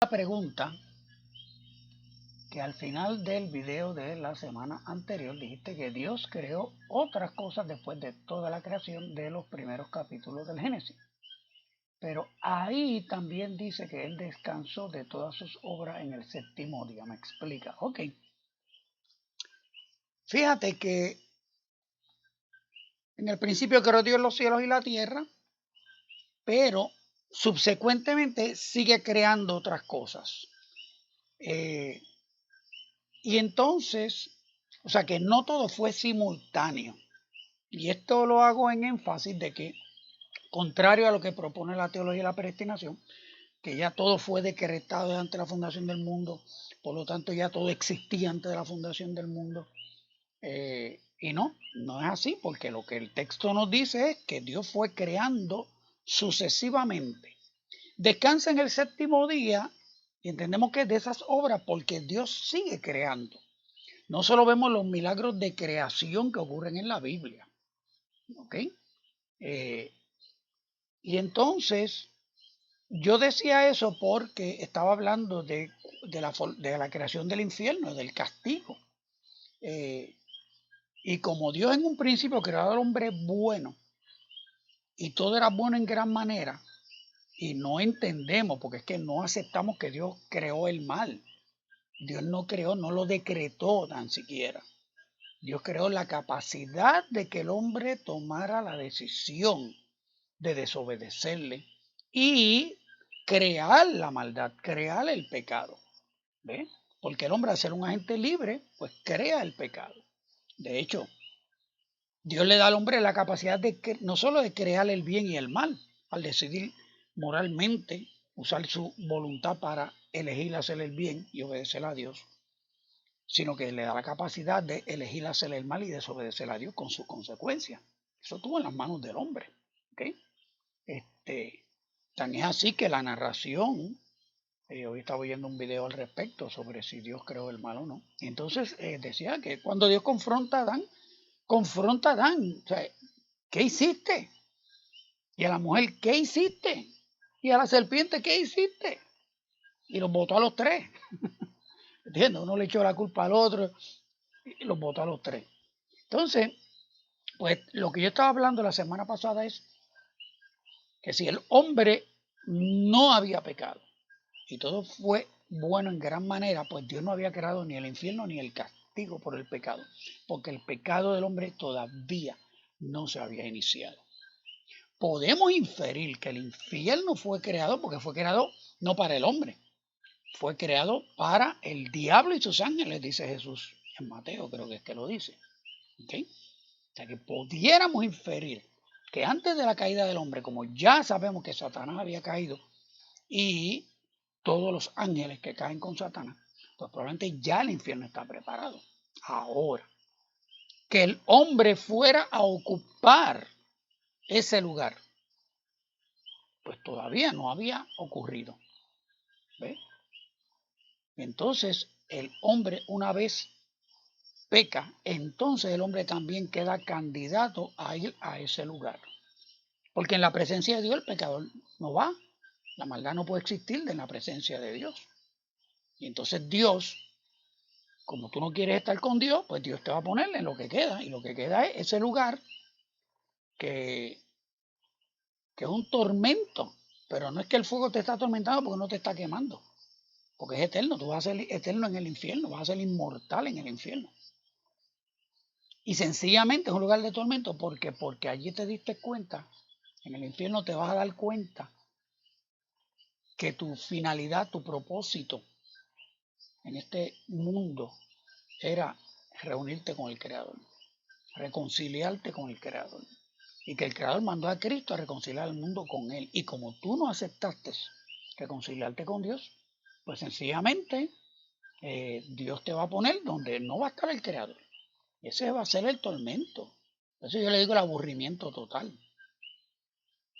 Pregunta que al final del video de la semana anterior dijiste que Dios creó otras cosas después de toda la creación de los primeros capítulos del Génesis. Pero ahí también dice que Él descansó de todas sus obras en el séptimo día. Me explica. Ok. Fíjate que en el principio creó Dios los cielos y la tierra, pero subsecuentemente sigue creando otras cosas. Y entonces, o sea que no todo fue simultáneo. Y esto lo hago en énfasis de que, contrario a lo que propone la teología de la predestinación, que ya todo fue decretado antes de la fundación del mundo, por lo tanto ya todo existía antes de la fundación del mundo. Y no es así, porque lo que el texto nos dice es que Dios fue creando sucesivamente. Descansa en el séptimo día y entendemos que es de esas obras porque Dios sigue creando. No solo vemos los milagros de creación que ocurren en la Biblia, ¿ok? Y entonces yo decía eso porque estaba hablando de la creación del infierno, del castigo. Y como Dios en un principio creó al hombre bueno, y todo era bueno en gran manera, y no entendemos, porque es que no aceptamos que Dios creó el mal. Dios no creó, no lo decretó tan siquiera. Dios creó la capacidad de que el hombre tomara la decisión de desobedecerle y crear la maldad, crear el pecado. ¿Ve? Porque el hombre, al ser un agente libre, pues crea el pecado. De hecho, Dios le da al hombre la capacidad de no solo de crear el bien y el mal, al decidir moralmente usar su voluntad para elegir hacer el bien y obedecer a Dios, sino que le da la capacidad de elegir hacer el mal y desobedecer a Dios con sus consecuencias. Eso estuvo en las manos del hombre. ¿Okay? Tan es así que la narración, hoy estaba viendo un video al respecto sobre si Dios creó el mal o no. Y entonces decía que cuando Dios confronta a Adán, o sea, ¿qué hiciste? Y a la mujer, ¿qué hiciste? Y a la serpiente, ¿qué hiciste? Y los botó a los tres. ¿Entiendes? Uno le echó la culpa al otro y los botó a los tres. Entonces, pues lo que yo estaba hablando la semana pasada es que si el hombre no había pecado y todo fue bueno en gran manera, pues Dios no había creado ni el infierno ni el castigo por el pecado, porque el pecado del hombre todavía no se había iniciado. Podemos inferir que el infierno fue creado porque fue creado no para el hombre, fue creado para el diablo y sus ángeles, dice Jesús en Mateo, creo que es que lo dice. ¿Okay? O sea que pudiéramos inferir que antes de la caída del hombre, como ya sabemos que Satanás había caído y todos los ángeles que caen con Satanás, pues probablemente ya el infierno está preparado. Ahora, que el hombre fuera a ocupar ese lugar, pues todavía no había ocurrido. ¿Ve? Entonces, el hombre una vez peca, entonces el hombre también queda candidato a ir a ese lugar. Porque en la presencia de Dios el pecador no va. La maldad no puede existir en la presencia de Dios. Y entonces Dios, como tú no quieres estar con Dios, pues Dios te va a poner en lo que queda. Y lo que queda es ese lugar que es un tormento. Pero no es que el fuego te está atormentando porque no te está quemando. Porque es eterno. Tú vas a ser eterno en el infierno. Vas a ser inmortal en el infierno. Y sencillamente es un lugar de tormento porque allí te diste cuenta, en el infierno te vas a dar cuenta que tu finalidad, tu propósito en este mundo era reunirte con el Creador, reconciliarte con el Creador. Y que el Creador mandó a Cristo a reconciliar al mundo con Él. Y como tú no aceptaste reconciliarte con Dios, pues sencillamente Dios te va a poner donde no va a estar el Creador. Ese va a ser el tormento. Eso yo le digo el aburrimiento total.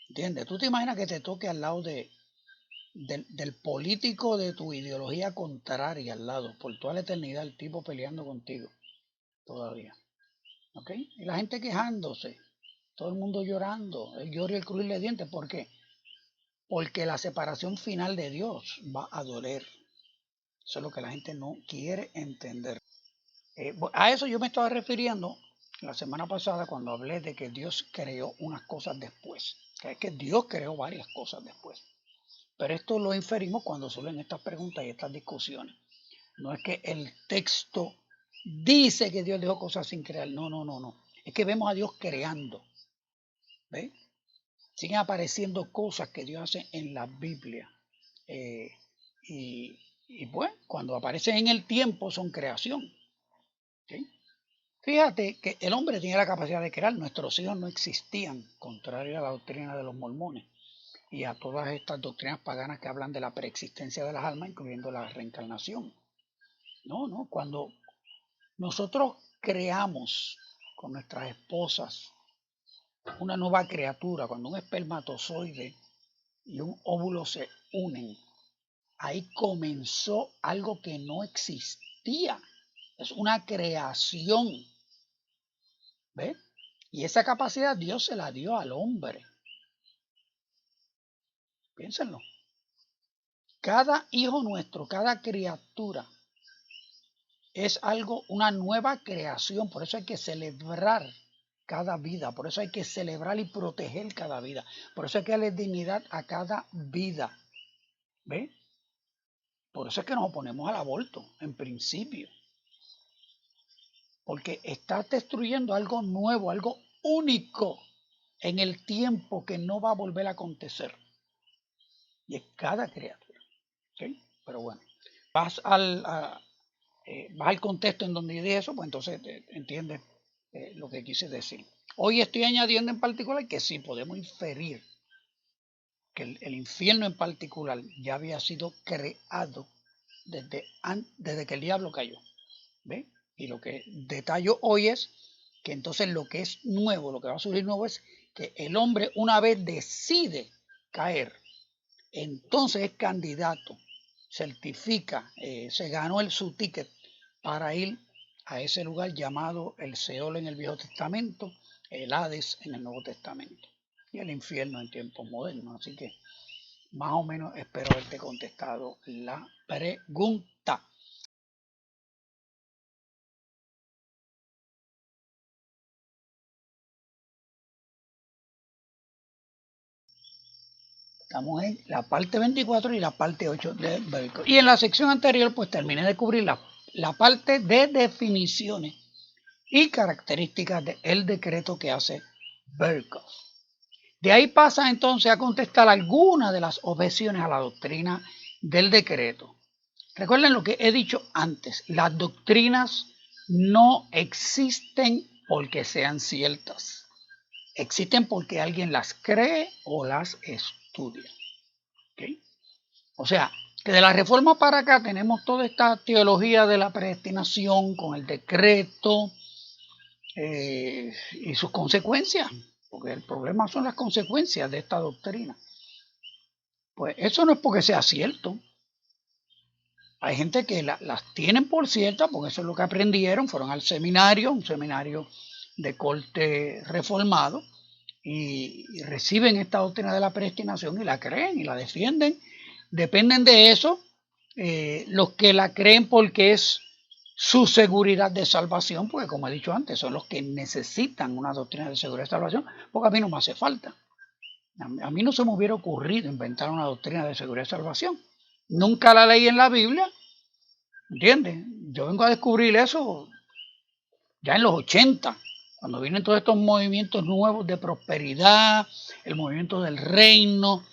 ¿Entiendes? Tú te imaginas que te toque al lado del político de tu ideología contraria al lado, por toda la eternidad, el tipo peleando contigo todavía. ¿Ok? Y la gente quejándose, todo el mundo llorando, el lloro y el crujir de dientes. ¿Por qué? porque la separación final de Dios va a doler. Eso es lo que la gente no quiere entender. A eso yo me estaba refiriendo la semana pasada cuando hablé de que Dios creó unas cosas después. Que es que Dios creó varias cosas después. Pero esto lo inferimos cuando suelen estas preguntas y estas discusiones. No es que el texto dice que Dios dejó cosas sin crear. No. Es que vemos a Dios creando. ¿Ves? Siguen apareciendo cosas que Dios hace en la Biblia. Y pues, cuando aparecen en el tiempo son creación. ¿Sí? Fíjate que el hombre tiene la capacidad de crear. Nuestros hijos no existían, contrario a la doctrina de los mormones y a todas estas doctrinas paganas que hablan de la preexistencia de las almas, incluyendo la reencarnación. No. Cuando nosotros creamos con nuestras esposas una nueva criatura, cuando un espermatozoide y un óvulo se unen, ahí comenzó algo que no existía. Es una creación. ¿Ves? Y esa capacidad Dios se la dio al hombre. Piénsenlo. Cada hijo nuestro, cada criatura es algo, una nueva creación. Por eso hay que celebrar cada vida. Por eso hay que celebrar y proteger cada vida. Por eso hay que darle dignidad a cada vida. ¿Ves? Por eso es que nos oponemos al aborto, en principio. Porque está destruyendo algo nuevo, algo único en el tiempo que no va a volver a acontecer. Y es cada criatura. ¿Sí? Pero bueno, vas al contexto en donde dije eso, pues entonces entiendes lo que quise decir. Hoy estoy añadiendo en particular que sí podemos inferir que el infierno en particular ya había sido creado desde que el diablo cayó. ¿Ve? Y lo que detallo hoy es que entonces lo que es nuevo, lo que va a surgir nuevo es que el hombre una vez decide caer, entonces es candidato, certifica, se ganó su ticket para ir a ese lugar llamado el Seol en el Viejo Testamento, el Hades en el Nuevo Testamento y el infierno en tiempos modernos. Así que más o menos espero haberte contestado la pregunta. Estamos en la parte 24 y la parte 8 de Berkov. Y en la sección anterior pues terminé de cubrir la parte de definiciones y características del decreto que hace Berkov. De ahí pasa entonces a contestar algunas de las objeciones a la doctrina del decreto. Recuerden lo que he dicho antes, las doctrinas no existen porque sean ciertas. Existen porque alguien las cree o las estudia. ¿Okay? O sea, que de la Reforma para acá tenemos toda esta teología de la predestinación con el decreto y sus consecuencias, porque el problema son las consecuencias de esta doctrina. Pues eso no es porque sea cierto. Hay gente que las tienen por ciertas porque eso es lo que aprendieron, fueron al seminario, un seminario de corte reformado, y reciben esta doctrina de la predestinación y la creen y la defienden. Dependen de eso los que la creen porque es su seguridad de salvación, porque como he dicho antes, son los que necesitan una doctrina de seguridad de salvación, porque a mí no me hace falta. A mí no se me hubiera ocurrido inventar una doctrina de seguridad de salvación. Nunca la leí en la Biblia, ¿entiendes? Yo vengo a descubrir eso ya en los 80, cuando vienen todos estos movimientos nuevos de prosperidad, el movimiento del reino,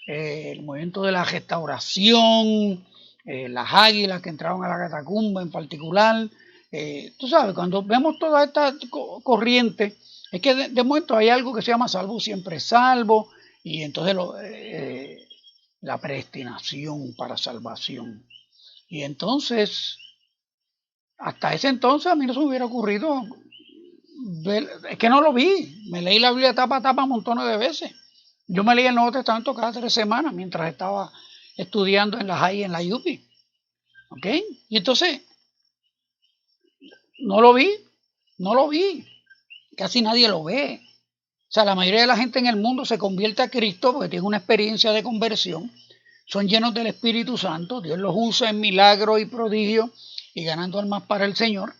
el movimiento de la restauración, las águilas que entraron a la catacumba en particular. Tú sabes, cuando vemos toda esta corriente, es que de momento hay algo que se llama salvo siempre salvo, y entonces la predestinación para salvación. Y entonces, hasta ese entonces a mí no se me hubiera ocurrido ver, es que no lo vi, me leí la Biblia tapa a tapa montones de veces. Yo me leí el Nuevo Testamento cada 3 semanas mientras estaba estudiando en la high y en la UPI. ¿Ok? Y entonces, no lo vi, casi nadie lo ve. sea, la mayoría de la gente en el mundo se convierte a Cristo porque tiene una experiencia de conversión, son llenos del Espíritu Santo, Dios los usa en milagros y prodigios y ganando almas para el Señor.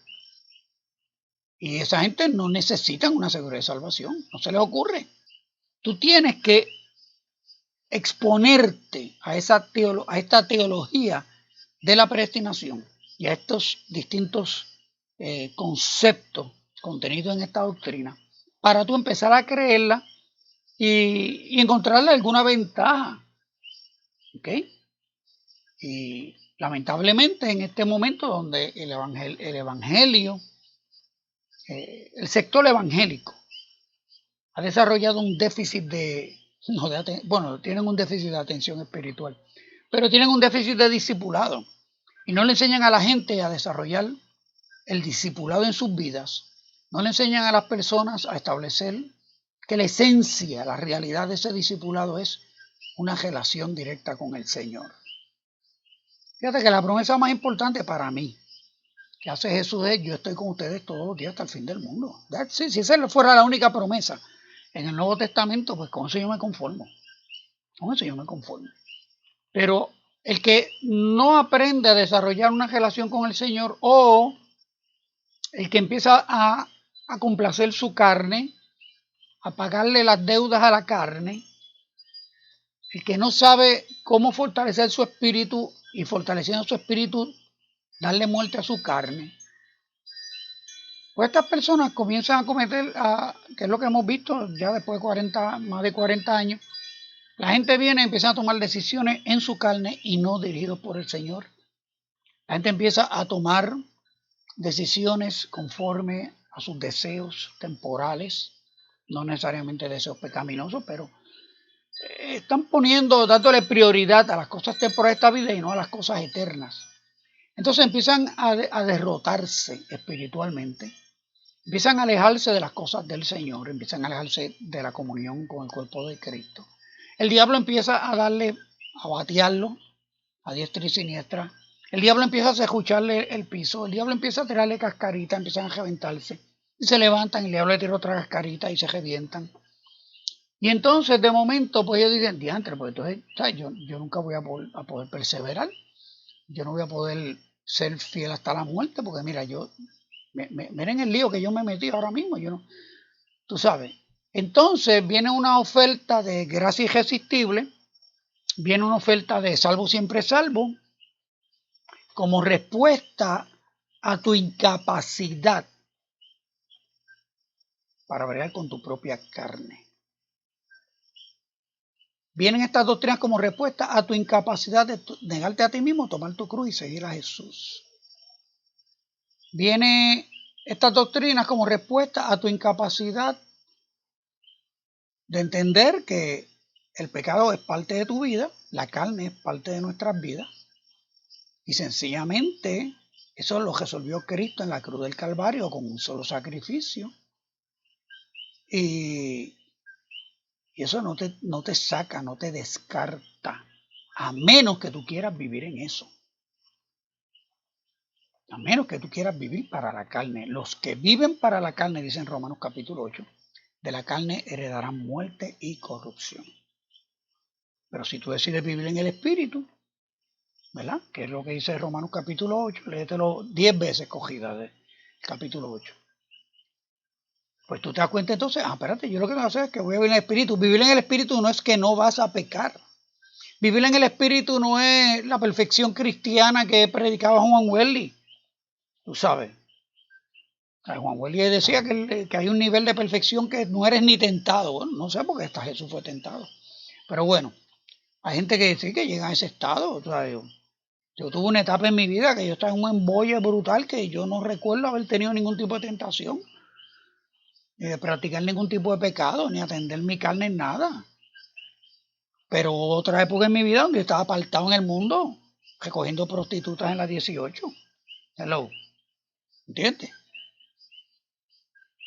Y esa gente no necesita una seguridad de salvación, no se les ocurre. Tú tienes que exponerte a esta teología de la predestinación y a estos distintos conceptos contenidos en esta doctrina para tú empezar a creerla y encontrarle alguna ventaja. ¿Ok? Y lamentablemente en este momento donde el evangelio, el sector evangélico ha desarrollado un déficit tienen un déficit de atención espiritual, pero tienen un déficit de discipulado y no le enseñan a la gente a desarrollar el discipulado en sus vidas, no le enseñan a las personas a establecer que la esencia, la realidad de ese discipulado es una relación directa con el Señor. Fíjate que la promesa más importante para mí que hace Jesús es: yo estoy con ustedes todos los días hasta el fin del mundo. Si esa fuera la única promesa en el Nuevo Testamento, pues con eso yo me conformo. Con eso yo me conformo. Pero el que no aprende a desarrollar una relación con el Señor, o el que empieza a complacer su carne, a pagarle las deudas a la carne, el que no sabe cómo fortalecer su espíritu y fortaleciendo su espíritu darle muerte a su carne, pues estas personas comienzan a cometer, que es lo que hemos visto ya después de más de 40 años, la gente viene y empieza a tomar decisiones en su carne y no dirigidos por el Señor. La gente empieza a tomar decisiones conforme a sus deseos temporales, no necesariamente deseos pecaminosos, pero están dándole prioridad a las cosas temporales de esta vida y no a las cosas eternas. Entonces empiezan a derrotarse espiritualmente, empiezan a alejarse de las cosas del Señor, empiezan a alejarse de la comunión con el cuerpo de Cristo. El diablo empieza a batearlo a diestra y siniestra. El diablo empieza a escucharle el piso, el diablo empieza a tirarle cascaritas, empiezan a reventarse. Y se levantan, el diablo le tira otra cascarita y se revientan. Y entonces, de momento, pues ellos dicen: diantre, pues entonces, ¿sabes? Yo nunca voy a poder perseverar. Yo no voy a poder ser fiel hasta la muerte, porque mira, miren el lío que yo me metí ahora mismo. Tú sabes. Entonces viene una oferta de gracia irresistible, viene una oferta de salvo siempre salvo, como respuesta a tu incapacidad para bregar con tu propia carne. Vienen estas doctrinas como respuesta a tu incapacidad de negarte a ti mismo, tomar tu cruz y seguir a Jesús. Vienen estas doctrinas como respuesta a tu incapacidad de entender que el pecado es parte de tu vida, la carne es parte de nuestras vidas, y sencillamente eso lo resolvió Cristo en la cruz del Calvario con un solo sacrificio. Y eso no te saca, no te descarta, a menos que tú quieras vivir en eso. A menos que tú quieras vivir para la carne. Los que viven para la carne, dice en Romanos capítulo 8, de la carne heredarán muerte y corrupción. Pero si tú decides vivir en el Espíritu, ¿verdad? Que es lo que dice Romanos capítulo 8, léetelo 10 veces cogida del capítulo 8. Pues tú te das cuenta entonces: espérate, yo lo que voy a hacer es que voy a vivir en el Espíritu. Vivir en el Espíritu no es que no vas a pecar. Vivir en el Espíritu no es la perfección cristiana que predicaba Juan Wesley. Tú sabes. Juan Wesley decía que hay un nivel de perfección que no eres ni tentado. Bueno, no sé por qué hasta Jesús fue tentado. Pero bueno, hay gente que dice que llega a ese estado. O sea, yo tuve una etapa en mi vida que yo estaba en un embolle brutal que yo no recuerdo haber tenido ningún tipo de tentación, ni de practicar ningún tipo de pecado, ni atender mi carne en nada. Pero hubo otra época en mi vida donde yo estaba apartado en el mundo, recogiendo prostitutas en la 18. Hello. ¿Entiendes?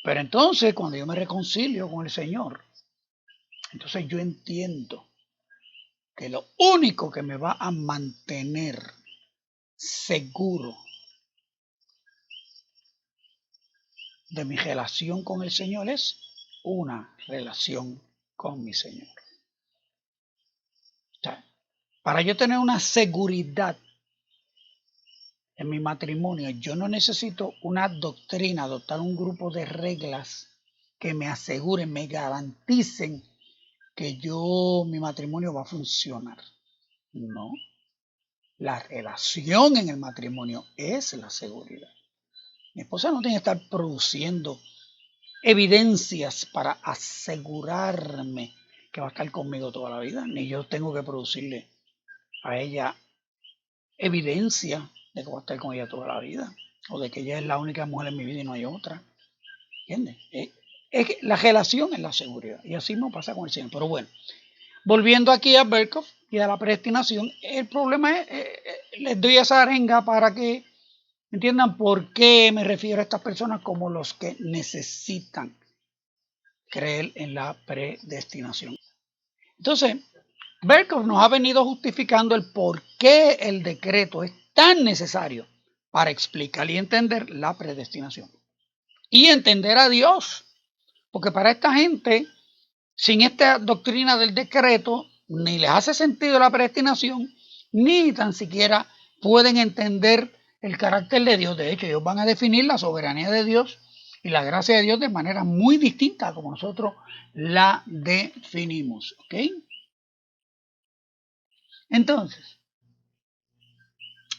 Pero entonces, cuando yo me reconcilio con el Señor, entonces yo entiendo que lo único que me va a mantener seguro de mi relación con el Señor es una relación con mi Señor. O sea, para yo tener una seguridad en mi matrimonio, yo no necesito una doctrina, adoptar un grupo de reglas que me aseguren, me garanticen que mi matrimonio va a funcionar. No. La relación en el matrimonio es la seguridad. Mi esposa no tiene que estar produciendo evidencias para asegurarme que va a estar conmigo toda la vida, ni yo tengo que producirle a ella evidencia de que va a estar con ella toda la vida, o de que ella es la única mujer en mi vida y no hay otra. ¿Entiendes? Es que la relación es la seguridad, y así no pasa con el Señor. Pero bueno, volviendo aquí a Berkhof y a la predestinación, el problema es, les doy esa arenga para que entiendan por qué me refiero a estas personas como los que necesitan creer en la predestinación. Entonces, Berkhof nos ha venido justificando el por qué el decreto es tan necesario para explicar y entender la predestinación. Y entender a Dios. Porque para esta gente, sin esta doctrina del decreto, ni les hace sentido la predestinación, ni tan siquiera pueden entender el carácter de Dios. De hecho, ellos van a definir la soberanía de Dios y la gracia de Dios de manera muy distinta a como nosotros la definimos. ¿Ok? Entonces,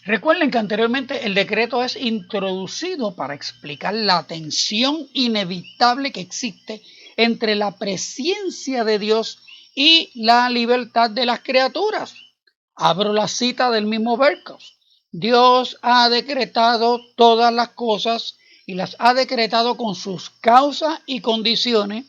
recuerden que anteriormente el decreto es introducido para explicar la tensión inevitable que existe entre la presencia de Dios y la libertad de las criaturas. Abro la cita del mismo Berkhof. Dios ha decretado todas las cosas y las ha decretado con sus causas y condiciones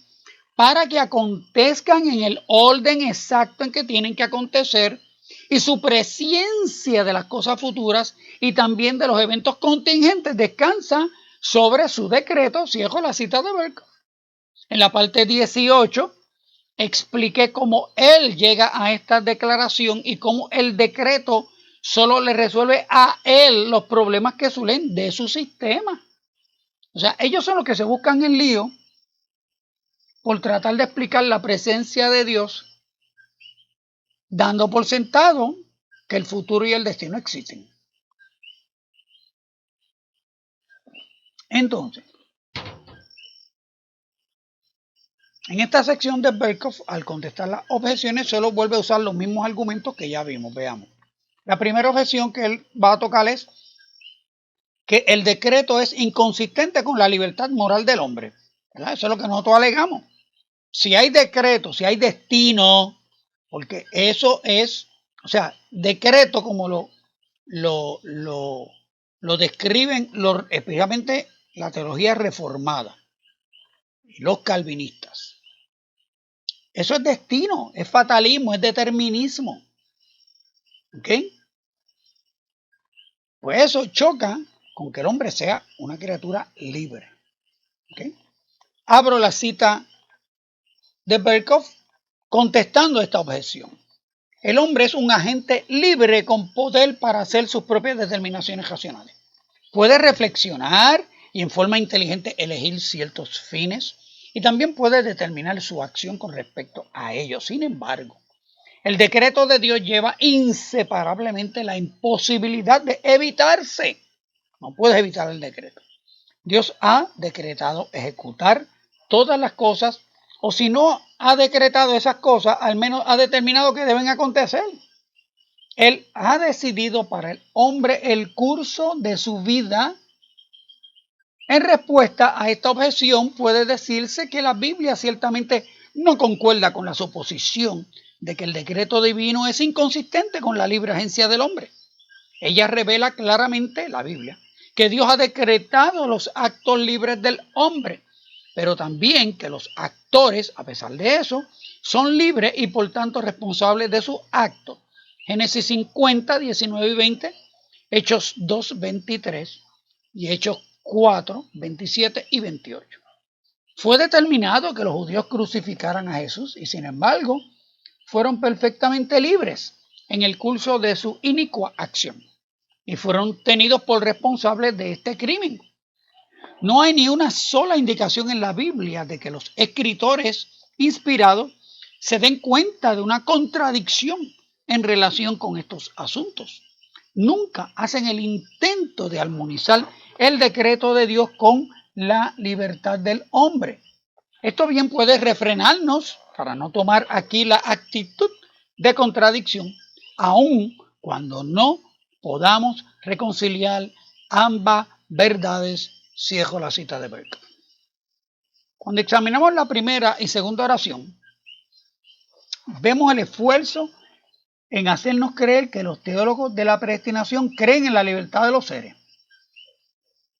para que acontezcan en el orden exacto en que tienen que acontecer, y su presciencia de las cosas futuras y también de los eventos contingentes descansa sobre su decreto. Cierro la cita de Berkhof. En la parte 18 expliqué cómo él llega a esta declaración y cómo el decreto solo le resuelve a él los problemas que surgen de su sistema. O sea, ellos son los que se buscan el lío por tratar de explicar la presencia de Dios, dando por sentado que el futuro y el destino existen. Entonces, en esta sección de Berkhof, al contestar las objeciones, solo vuelve a usar los mismos argumentos que ya vimos. Veamos. La primera objeción que él va a tocar es que el decreto es inconsistente con la libertad moral del hombre. ¿Verdad? Eso es lo que nosotros alegamos. Si hay decreto, si hay destino, porque eso es, o sea, decreto como lo describen especialmente la teología reformada y los calvinistas. Eso es destino, es fatalismo, es determinismo. ¿Ok? Pues eso choca con que el hombre sea una criatura libre. ¿Ok? Abro la cita de Berkhof contestando esta objeción. El hombre es un agente libre con poder para hacer sus propias determinaciones racionales. Puede reflexionar y en forma inteligente elegir ciertos fines y también puede determinar su acción con respecto a ellos. Sin embargo, el decreto de Dios lleva inseparablemente la imposibilidad de evitarse. No puedes evitar el decreto. Dios ha decretado ejecutar todas las cosas, o si no ha decretado esas cosas, al menos ha determinado que deben acontecer. Él ha decidido para el hombre el curso de su vida. En respuesta a esta objeción, puede decirse que la Biblia ciertamente no concuerda con la suposición de que el decreto divino es inconsistente con la libre agencia del hombre. Ella revela claramente, la Biblia, que Dios ha decretado los actos libres del hombre, pero también que los actores, a pesar de eso, son libres y por tanto responsables de sus actos. Génesis 50, 19 y 20, Hechos 2, 23 y Hechos 4, 27 y 28. Fue determinado que los judíos crucificaran a Jesús y sin embargo fueron perfectamente libres en el curso de su inicua acción y fueron tenidos por responsables de este crimen. No hay ni una sola indicación en la Biblia de que los escritores inspirados se den cuenta de una contradicción en relación con estos asuntos. Nunca hacen el intento de armonizar el decreto de Dios con la libertad del hombre. Esto bien puede refrenarnos para no tomar aquí la actitud de contradicción, aun cuando no podamos reconciliar ambas verdades, cierro la cita de Berkeley. Cuando examinamos la primera y segunda oración, vemos el esfuerzo en hacernos creer que los teólogos de la predestinación creen en la libertad de los seres.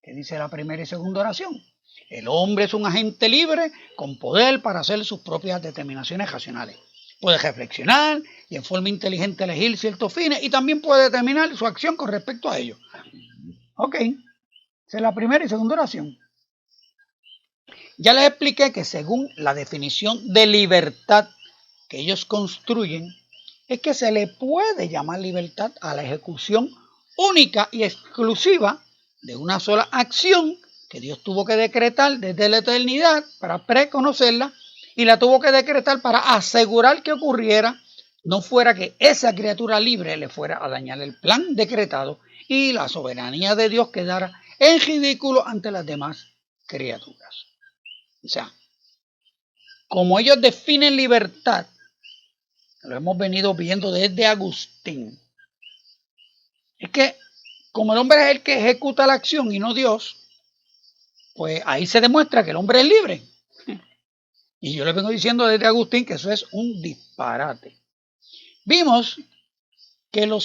¿Qué dice la primera y segunda oración? El hombre es un agente libre con poder para hacer sus propias determinaciones racionales. Puede reflexionar y en forma inteligente elegir ciertos fines y también puede determinar su acción con respecto a ellos. Ok, esa es la primera y segunda oración. Ya les expliqué que según la definición de libertad que ellos construyen, es que se le puede llamar libertad a la ejecución única y exclusiva de una sola acción que Dios tuvo que decretar desde la eternidad para preconocerla y la tuvo que decretar para asegurar que ocurriera, no fuera que esa criatura libre le fuera a dañar el plan decretado y la soberanía de Dios quedara en ridículo ante las demás criaturas. O sea, como ellos definen libertad, lo hemos venido viendo desde Agustín, es que como el hombre es el que ejecuta la acción y no Dios, pues ahí se demuestra que el hombre es libre. Y yo le vengo diciendo desde Agustín que eso es un disparate. Vimos que lo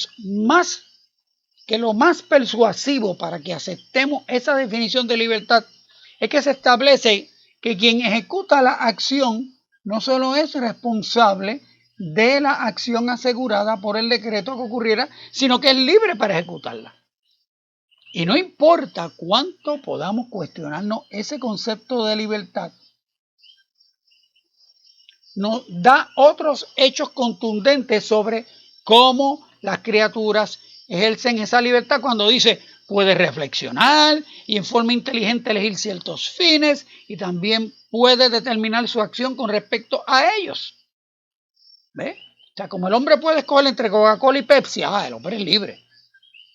más persuasivo para que aceptemos esa definición de libertad es que se establece que quien ejecuta la acción no solo es responsable de la acción asegurada por el decreto que ocurriera, sino que es libre para ejecutarla. Y no importa cuánto podamos cuestionarnos ese concepto de libertad, nos da otros hechos contundentes sobre cómo las criaturas ejercen esa libertad cuando dice puede reflexionar y en forma inteligente elegir ciertos fines y también puede determinar su acción con respecto a ellos. ¿Ve? O sea, como el hombre puede escoger entre Coca-Cola y Pepsi, el hombre es libre.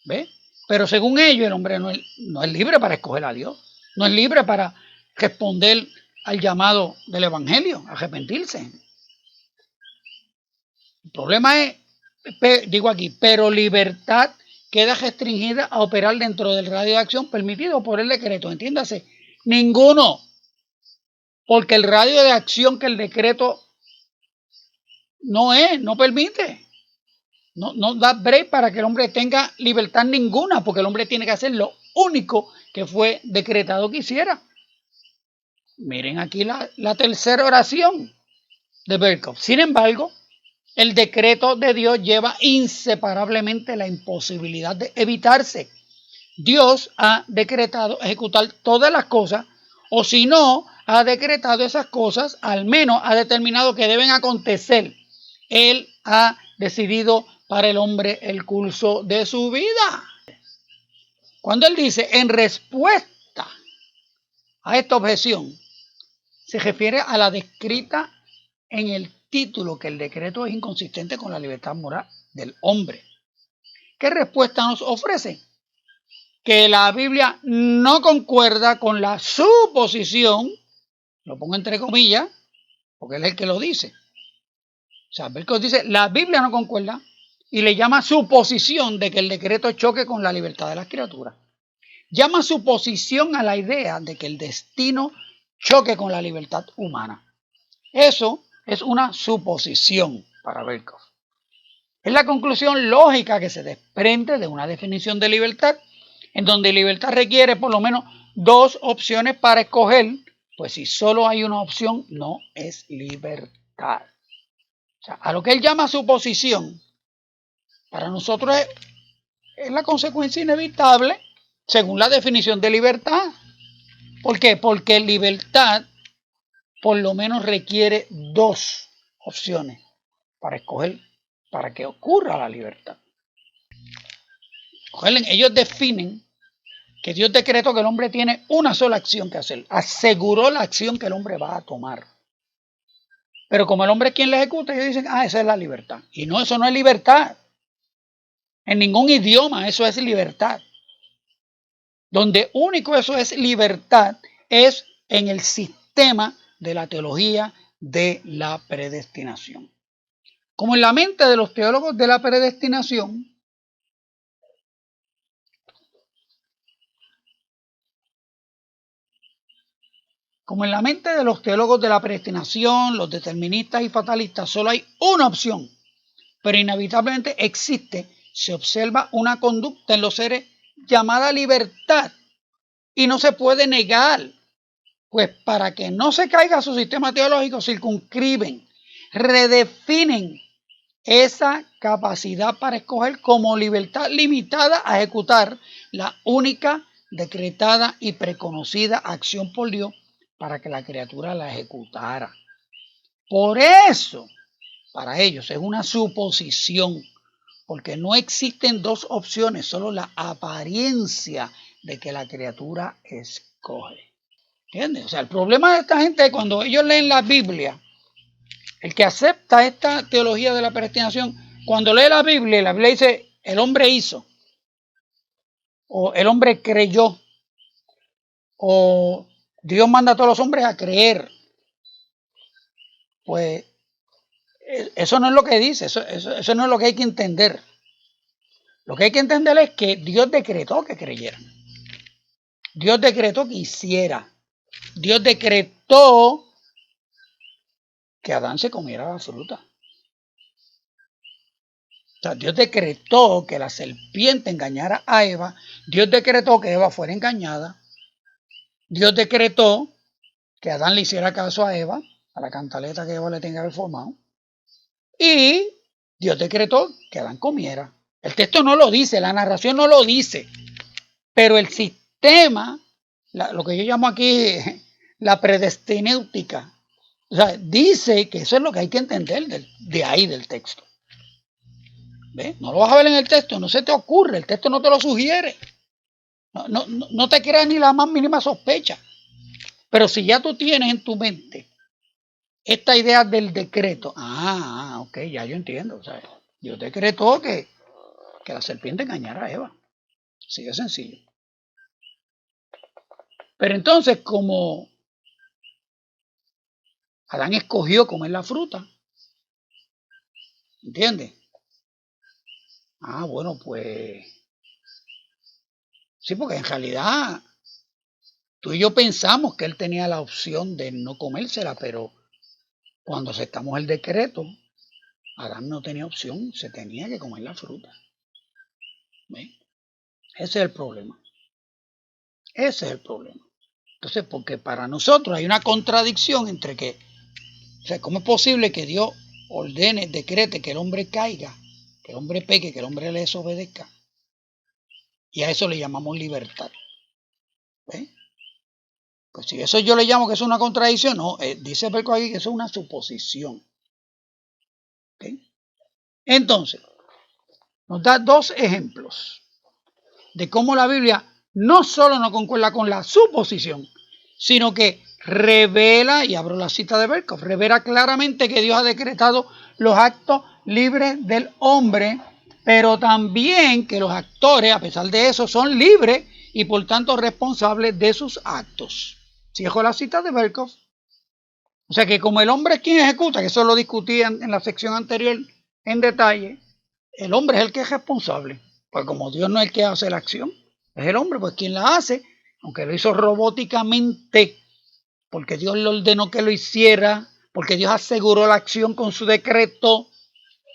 ¿Ve? Pero según ellos, el hombre no es libre para escoger a Dios. No es libre para responder al llamado del Evangelio, arrepentirse. El problema es, digo aquí, pero libertad queda restringida a operar dentro del radio de acción permitido por el decreto. Entiéndase, ninguno. Porque el radio de acción que el decreto no permite. No da break para que el hombre tenga libertad ninguna, porque el hombre tiene que hacer lo único que fue decretado que hiciera. Miren aquí la tercera oración de Berkhoff. Sin embargo, el decreto de Dios lleva inseparablemente la imposibilidad de evitarse. Dios ha decretado ejecutar todas las cosas, o si no ha decretado esas cosas, al menos ha determinado que deben acontecer. Él ha decidido para el hombre el curso de su vida. Cuando él dice en respuesta a esta objeción, se refiere a la descrita en el título que el decreto es inconsistente con la libertad moral del hombre. ¿Qué respuesta nos ofrece? Que la Biblia no concuerda con la suposición, lo pongo entre comillas, porque él es el que lo dice. O sea, Berkhoff dice, la Biblia no concuerda y le llama suposición de que el decreto choque con la libertad de las criaturas. Llama suposición a la idea de que el destino choque con la libertad humana. Eso es una suposición para Berkhoff. Es la conclusión lógica que se desprende de una definición de libertad, en donde libertad requiere por lo menos dos opciones para escoger, pues si solo hay una opción, no es libertad. O sea, a lo que él llama suposición, para nosotros es la consecuencia inevitable según la definición de libertad. ¿Por qué? Porque libertad por lo menos requiere dos opciones para escoger, para que ocurra la libertad. Ellos definen que Dios decretó que el hombre tiene una sola acción que hacer. Aseguró la acción que el hombre va a tomar. Pero como el hombre es quien la ejecuta, ellos dicen, esa es la libertad. Y no, eso no es libertad. En ningún idioma eso es libertad. Donde único eso es libertad es en el sistema de la teología de la predestinación. Como en la mente de los teólogos de la predestinación, los deterministas y fatalistas, solo hay una opción, pero inevitablemente existe, se observa una conducta en los seres llamada libertad y no se puede negar, pues para que no se caiga su sistema teológico, circunscriben, redefinen esa capacidad para escoger como libertad limitada a ejecutar la única decretada y preconocida acción por Dios para que la criatura la ejecutara. Por eso, para ellos es una suposición, porque no existen dos opciones, solo la apariencia de que la criatura escoge. ¿Entiendes? O sea, el problema de esta gente es cuando ellos leen la Biblia, el que acepta esta teología de la predestinación, cuando lee la Biblia dice, el hombre hizo, o el hombre creyó, o Dios manda a todos los hombres a creer. Pues eso no es lo que dice, eso no es lo que hay que entender. Lo que hay que entender es que Dios decretó que creyeran. Dios decretó que hiciera. Dios decretó que Adán se comiera la fruta. O sea, Dios decretó que la serpiente engañara a Eva. Dios decretó que Eva fuera engañada. Dios decretó que Adán le hiciera caso a Eva, a la cantaleta que Eva le tenga que haber formado. Y Dios decretó que Adán comiera. El texto no lo dice, la narración no lo dice. Pero el sistema, lo que yo llamo aquí la predestinéutica, o sea, dice que eso es lo que hay que entender de ahí del texto. ¿Ves? No lo vas a ver en el texto, no se te ocurre, el texto no te lo sugiere. No te creas ni la más mínima sospecha. Pero si ya tú tienes en tu mente esta idea del decreto, ok, ya yo entiendo. O sea, Dios decretó que la serpiente engañara a Eva. Así de sencillo. Pero entonces, como Adán escogió comer la fruta, ¿entiendes? Bueno, pues sí, porque en realidad tú y yo pensamos que él tenía la opción de no comérsela, pero cuando aceptamos el decreto, Adán no tenía opción, se tenía que comer la fruta. ¿Ves? Ese es el problema. Ese es el problema. Entonces, porque para nosotros hay una contradicción entre que, o sea, ¿cómo es posible que Dios ordene, decrete que el hombre caiga, que el hombre peque, que el hombre le desobedezca? Y a eso le llamamos libertad. ¿Ves? Pues si eso yo le llamo que es una contradicción, no, dice el verbo aquí que eso es una suposición. ¿Okay? Entonces, nos da dos ejemplos de cómo la Biblia no solo no concuerda con la suposición, sino que revela, y abro la cita de Berkhoff, revela claramente que Dios ha decretado los actos libres del hombre, pero también que los actores, a pesar de eso, son libres y por tanto responsables de sus actos. Cierro la cita de Berkhoff. O sea que como el hombre es quien ejecuta, que eso lo discutían en la sección anterior en detalle, el hombre es el que es responsable. Pues como Dios no es el que hace la acción, es el hombre pues quien la hace, aunque lo hizo robóticamente, porque Dios le ordenó que lo hiciera, porque Dios aseguró la acción con su decreto,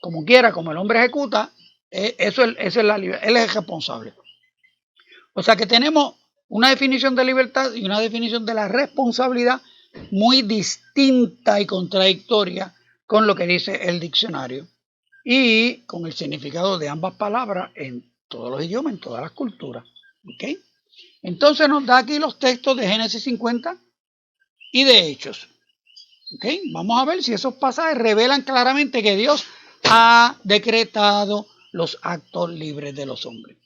como quiera, como el hombre ejecuta, eso es la libertad, él es el responsable. O sea que tenemos una definición de libertad y una definición de la responsabilidad muy distinta y contradictoria con lo que dice el diccionario y con el significado de ambas palabras en todos los idiomas, en todas las culturas. ¿Okay? Entonces nos da aquí los textos de Génesis 50 y de Hechos. ¿Okay? Vamos a ver si esos pasajes revelan claramente que Dios ha decretado los actos libres de los hombres.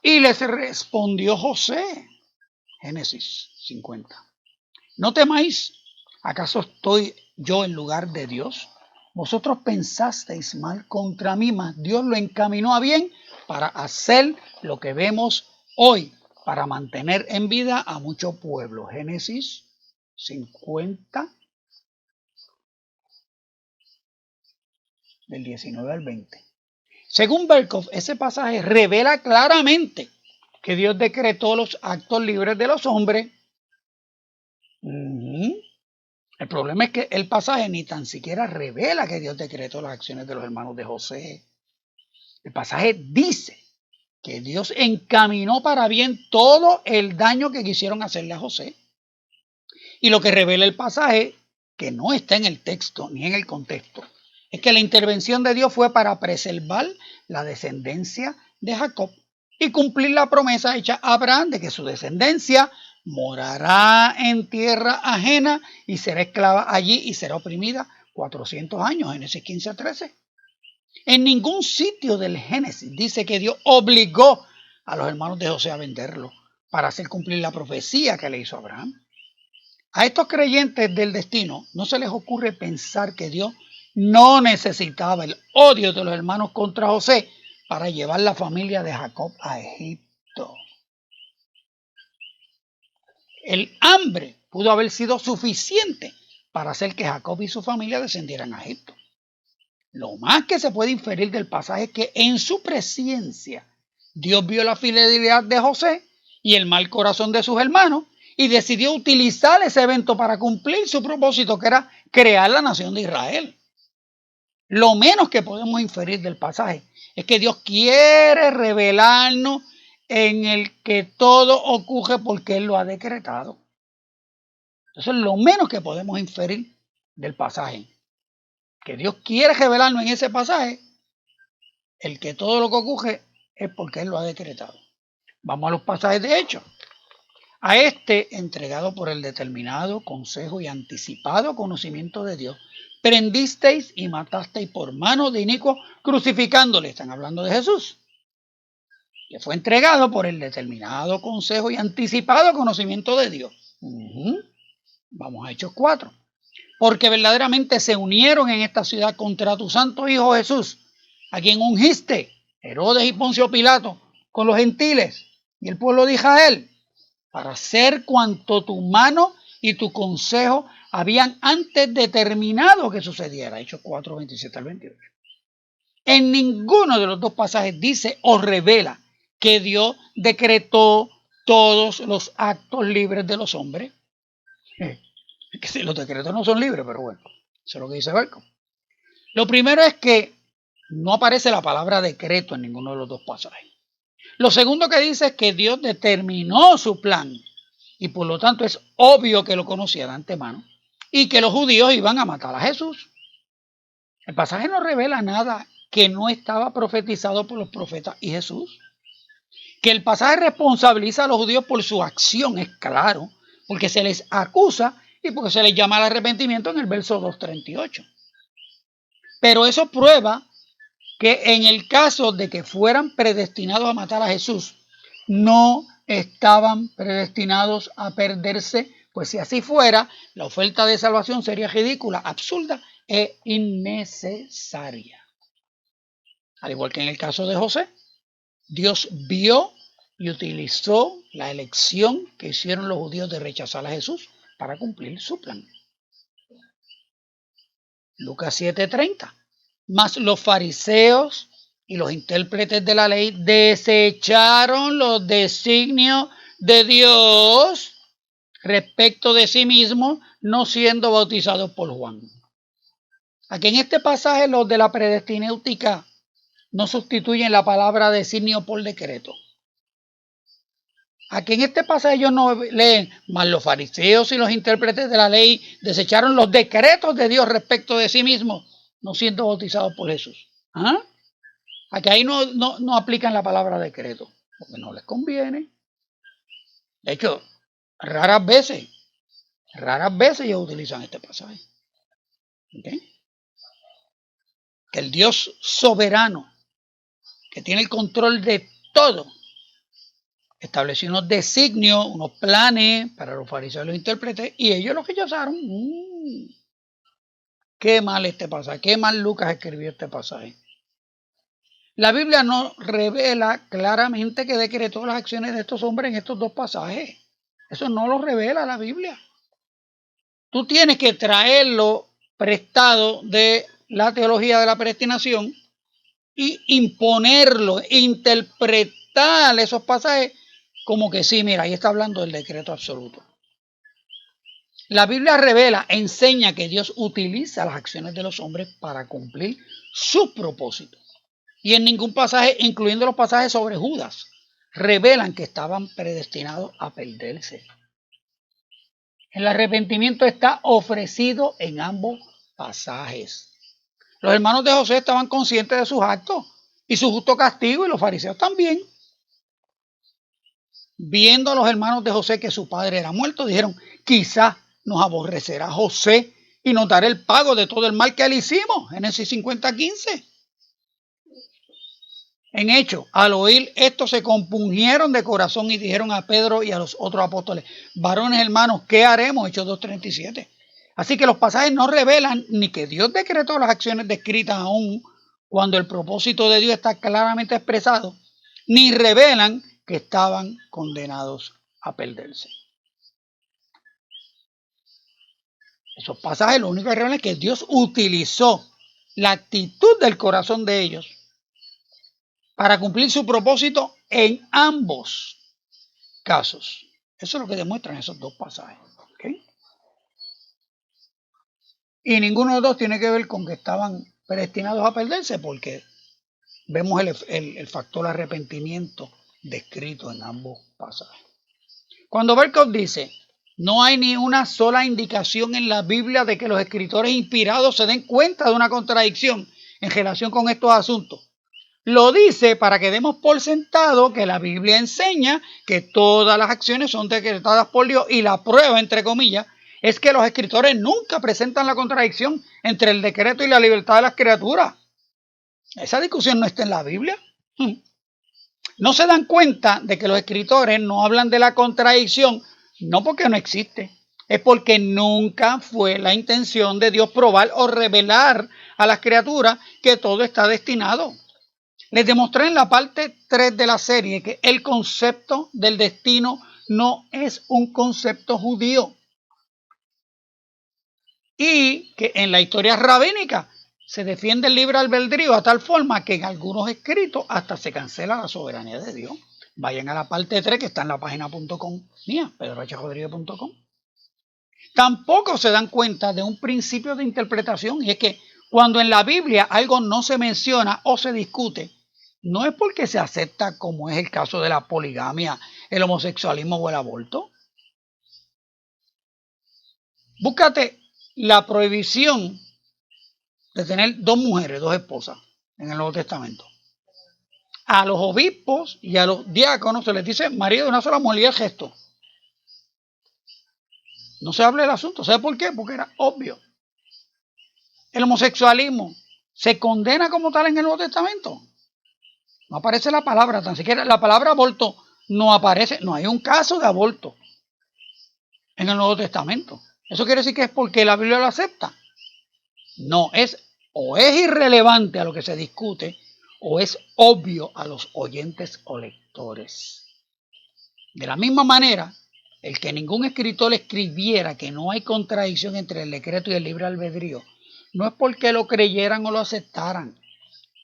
Y les respondió José, Génesis 50. No temáis, ¿acaso estoy yo en lugar de Dios? Vosotros pensasteis mal contra mí, mas Dios lo encaminó a bien para hacer lo que vemos hoy, para mantener en vida a mucho pueblo. Génesis 50, del 19 al 20. Según Berkhoff, ese pasaje revela claramente que Dios decretó los actos libres de los hombres. El problema es que el pasaje ni tan siquiera revela que Dios decretó las acciones de los hermanos de José. El pasaje dice que Dios encaminó para bien todo el daño que quisieron hacerle a José. Y lo que revela el pasaje, que no está en el texto ni en el contexto, es que la intervención de Dios fue para preservar la descendencia de Jacob y cumplir la promesa hecha a Abraham de que su descendencia morará en tierra ajena y será esclava allí y será oprimida 400 años, Génesis 15:13. En ningún sitio del Génesis dice que Dios obligó a los hermanos de José a venderlo para hacer cumplir la profecía que le hizo a Abraham. A estos creyentes del destino no se les ocurre pensar que Dios no necesitaba el odio de los hermanos contra José para llevar la familia de Jacob a Egipto. El hambre pudo haber sido suficiente para hacer que Jacob y su familia descendieran a Egipto. Lo más que se puede inferir del pasaje es que en su presencia Dios vio la fidelidad de José y el mal corazón de sus hermanos y decidió utilizar ese evento para cumplir su propósito, que era crear la nación de Israel. Lo menos que podemos inferir del pasaje es que Dios quiere revelarnos en el que todo ocurre porque Él lo ha decretado. Eso es lo menos que podemos inferir del pasaje. Que Dios quiere revelarnos en ese pasaje el que todo lo que ocurre es porque Él lo ha decretado. Vamos a los pasajes de Hechos. A este, entregado por el determinado consejo y anticipado conocimiento de Dios, prendisteis y matasteis por mano de inicuos, crucificándole. Están hablando de Jesús, que fue entregado por el determinado consejo y anticipado conocimiento de Dios. Vamos a Hechos 4. Porque verdaderamente se unieron en esta ciudad contra tu santo Hijo Jesús, a quien ungiste, Herodes y Poncio Pilato, con los gentiles y el pueblo de Israel, para hacer cuanto tu mano y tu consejo habían antes determinado que sucediera. Hechos 4, 27 al 28. En ninguno de los dos pasajes dice o revela que Dios decretó todos los actos libres de los hombres. Que si los decretos no son libres, pero bueno, eso es lo que dice Berkhoff. Lo primero es que no aparece la palabra decreto en ninguno de los dos pasajes. Lo segundo que dice es que Dios determinó su plan y por lo tanto es obvio que lo conocía de antemano y que los judíos iban a matar a Jesús. El pasaje no revela nada que no estaba profetizado por los profetas y Jesús. Que el pasaje responsabiliza a los judíos por su acción es claro, porque se les acusa y porque se les llama al arrepentimiento en el verso 2:38. Pero eso prueba que en el caso de que fueran predestinados a matar a Jesús, no estaban predestinados a perderse, pues si así fuera, la oferta de salvación sería ridícula, absurda e innecesaria. Al igual que en el caso de José, Dios vio y utilizó la elección que hicieron los judíos de rechazar a Jesús para cumplir su plan. Lucas 7:30. Mas los fariseos y los intérpretes de la ley desecharon los designios de Dios respecto de sí mismos, no siendo bautizados por Juan. Aquí en este pasaje los de la predestináutica no sustituyen la palabra designio por decreto. Aquí en este pasaje ellos no leen, mas los fariseos y los intérpretes de la ley desecharon los decretos de Dios respecto de sí mismos, no siendo bautizados por Jesús. Aquí ahí no aplican la palabra decreto, porque no les conviene. De hecho, raras veces ellos utilizan este pasaje. ¿Okay? Que el Dios soberano, que tiene el control de todo, estableció unos designios, unos planes para los fariseos y los intérpretes, y ellos los rechazaron. Qué mal este pasaje, qué mal Lucas escribió este pasaje. La Biblia no revela claramente que decretó las acciones de estos hombres en estos dos pasajes. Eso no lo revela la Biblia. Tú tienes que traerlo prestado de la teología de la predestinación y imponerlo, interpretar esos pasajes como que sí, mira, ahí está hablando del decreto absoluto. La Biblia revela, enseña que Dios utiliza las acciones de los hombres para cumplir sus propósitos. Y en ningún pasaje, incluyendo los pasajes sobre Judas, revelan que estaban predestinados a perderse. El arrepentimiento está ofrecido en ambos pasajes. Los hermanos de José estaban conscientes de sus actos y su justo castigo, y los fariseos también. Viendo a los hermanos de José que su padre era muerto, dijeron, quizás nos aborrecerá José y nos dará el pago de todo el mal que le hicimos. Génesis 50:15. En hecho, al oír esto se compungieron de corazón y dijeron a Pedro y a los otros apóstoles, varones hermanos, ¿qué haremos? Hechos 2:37. Así que los pasajes no revelan ni que Dios decretó las acciones descritas aún cuando el propósito de Dios está claramente expresado, ni revelan que estaban condenados a perderse. Esos pasajes lo único que revelan es que Dios utilizó la actitud del corazón de ellos para cumplir su propósito en ambos casos. Eso es lo que demuestran esos dos pasajes. ¿Okay? Y ninguno de los dos tiene que ver con que estaban predestinados a perderse, porque vemos el factor arrepentimiento descrito en ambos pasajes. Cuando Berkowitz dice, no hay ni una sola indicación en la Biblia de que los escritores inspirados se den cuenta de una contradicción en relación con estos asuntos. Lo dice para que demos por sentado que la Biblia enseña que todas las acciones son decretadas por Dios, y la prueba, entre comillas, es que los escritores nunca presentan la contradicción entre el decreto y la libertad de las criaturas. Esa discusión no está en la Biblia. No se dan cuenta de que los escritores no hablan de la contradicción, no porque no existe, es porque nunca fue la intención de Dios probar o revelar a las criaturas que todo está destinado. Les demostré en la parte 3 de la serie que el concepto del destino no es un concepto judío, y que en la historia rabínica se defiende el libre albedrío a tal forma que en algunos escritos hasta se cancela la soberanía de Dios. Vayan a la parte 3 que está en la página.com mía, pedrohrodríguez.com. Tampoco se dan cuenta de un principio de interpretación, y es que cuando en la Biblia algo no se menciona o se discute, no es porque se acepta, como es el caso de la poligamia, el homosexualismo o el aborto. Búscate la prohibición de tener dos mujeres, dos esposas en el Nuevo Testamento. A los obispos y a los diáconos se les dice marido de una sola mujer y el gesto. No se habla del asunto. ¿Sabe por qué? Porque era obvio. El homosexualismo se condena como tal en el Nuevo Testamento. No aparece la palabra, tan siquiera la palabra aborto no aparece, no hay un caso de aborto en el Nuevo Testamento. ¿Eso quiere decir que es porque la Biblia lo acepta? No, o es irrelevante a lo que se discute, o es obvio a los oyentes o lectores. De la misma manera, el que ningún escritor escribiera que no hay contradicción entre el decreto y el libre albedrío, no es porque lo creyeran o lo aceptaran,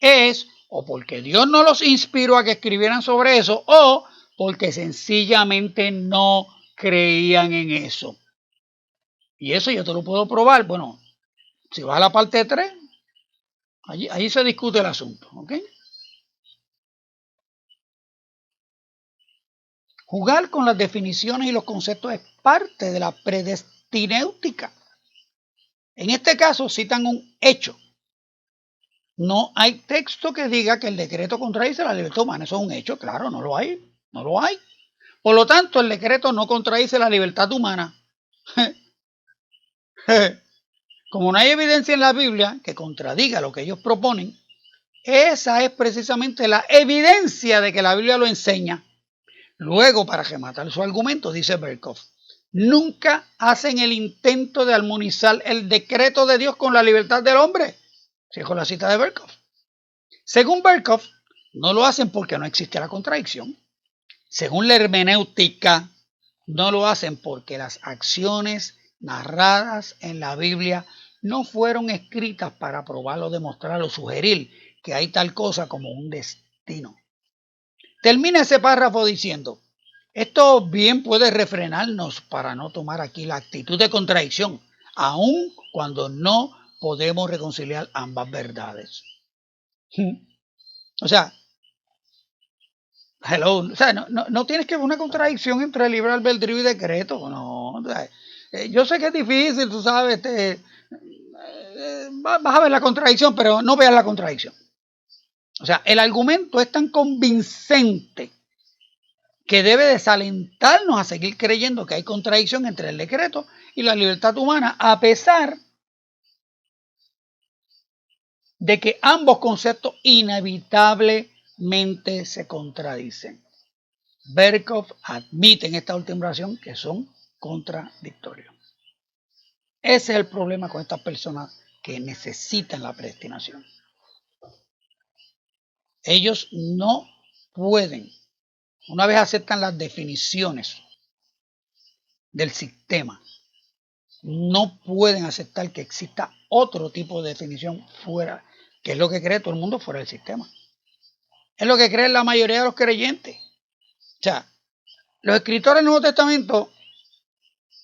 es o porque Dios no los inspiró a que escribieran sobre eso, o porque sencillamente no creían en eso. Y eso yo te lo puedo probar. Bueno, si vas a la parte 3, allí se discute el asunto. ¿Ok? Jugar con las definiciones y los conceptos es parte de la predestinéutica. En este caso citan un hecho. No hay texto que diga que el decreto contradice la libertad humana. Eso es un hecho, claro, no lo hay. No lo hay. Por lo tanto, el decreto no contradice la libertad humana. Como no hay evidencia en la Biblia que contradiga lo que ellos proponen, esa es precisamente la evidencia de que la Biblia lo enseña. Luego, para rematar su argumento, dice Berkhoff, nunca hacen el intento de armonizar el decreto de Dios con la libertad del hombre. Cierro la cita de Berkhoff. Según Berkhoff, no lo hacen porque no existe la contradicción. Según la hermenéutica, no lo hacen porque las acciones narradas en la Biblia no fueron escritas para probar o demostrar o sugerir que hay tal cosa como un destino. Termina ese párrafo diciendo, esto bien puede refrenarnos para no tomar aquí la actitud de contradicción, aun cuando no podemos reconciliar ambas verdades. O sea, no tienes que ver una contradicción entre libre albedrío y decreto, no. O sea, yo sé que es difícil, tú sabes, vas a ver la contradicción, pero no veas la contradicción. O sea, el argumento es tan convincente que debe desalentarnos a seguir creyendo que hay contradicción entre el decreto y la libertad humana, a pesar de que ambos conceptos inevitablemente se contradicen. Berkhoff admite en esta última oración que son contradictorios. Ese es el problema con estas personas que necesitan la predestinación. Ellos no pueden, una vez aceptan las definiciones del sistema, no pueden aceptar que exista otro tipo de definición fuera, que es lo que cree todo el mundo fuera del sistema. Es lo que cree la mayoría de los creyentes. O sea, los escritores del Nuevo Testamento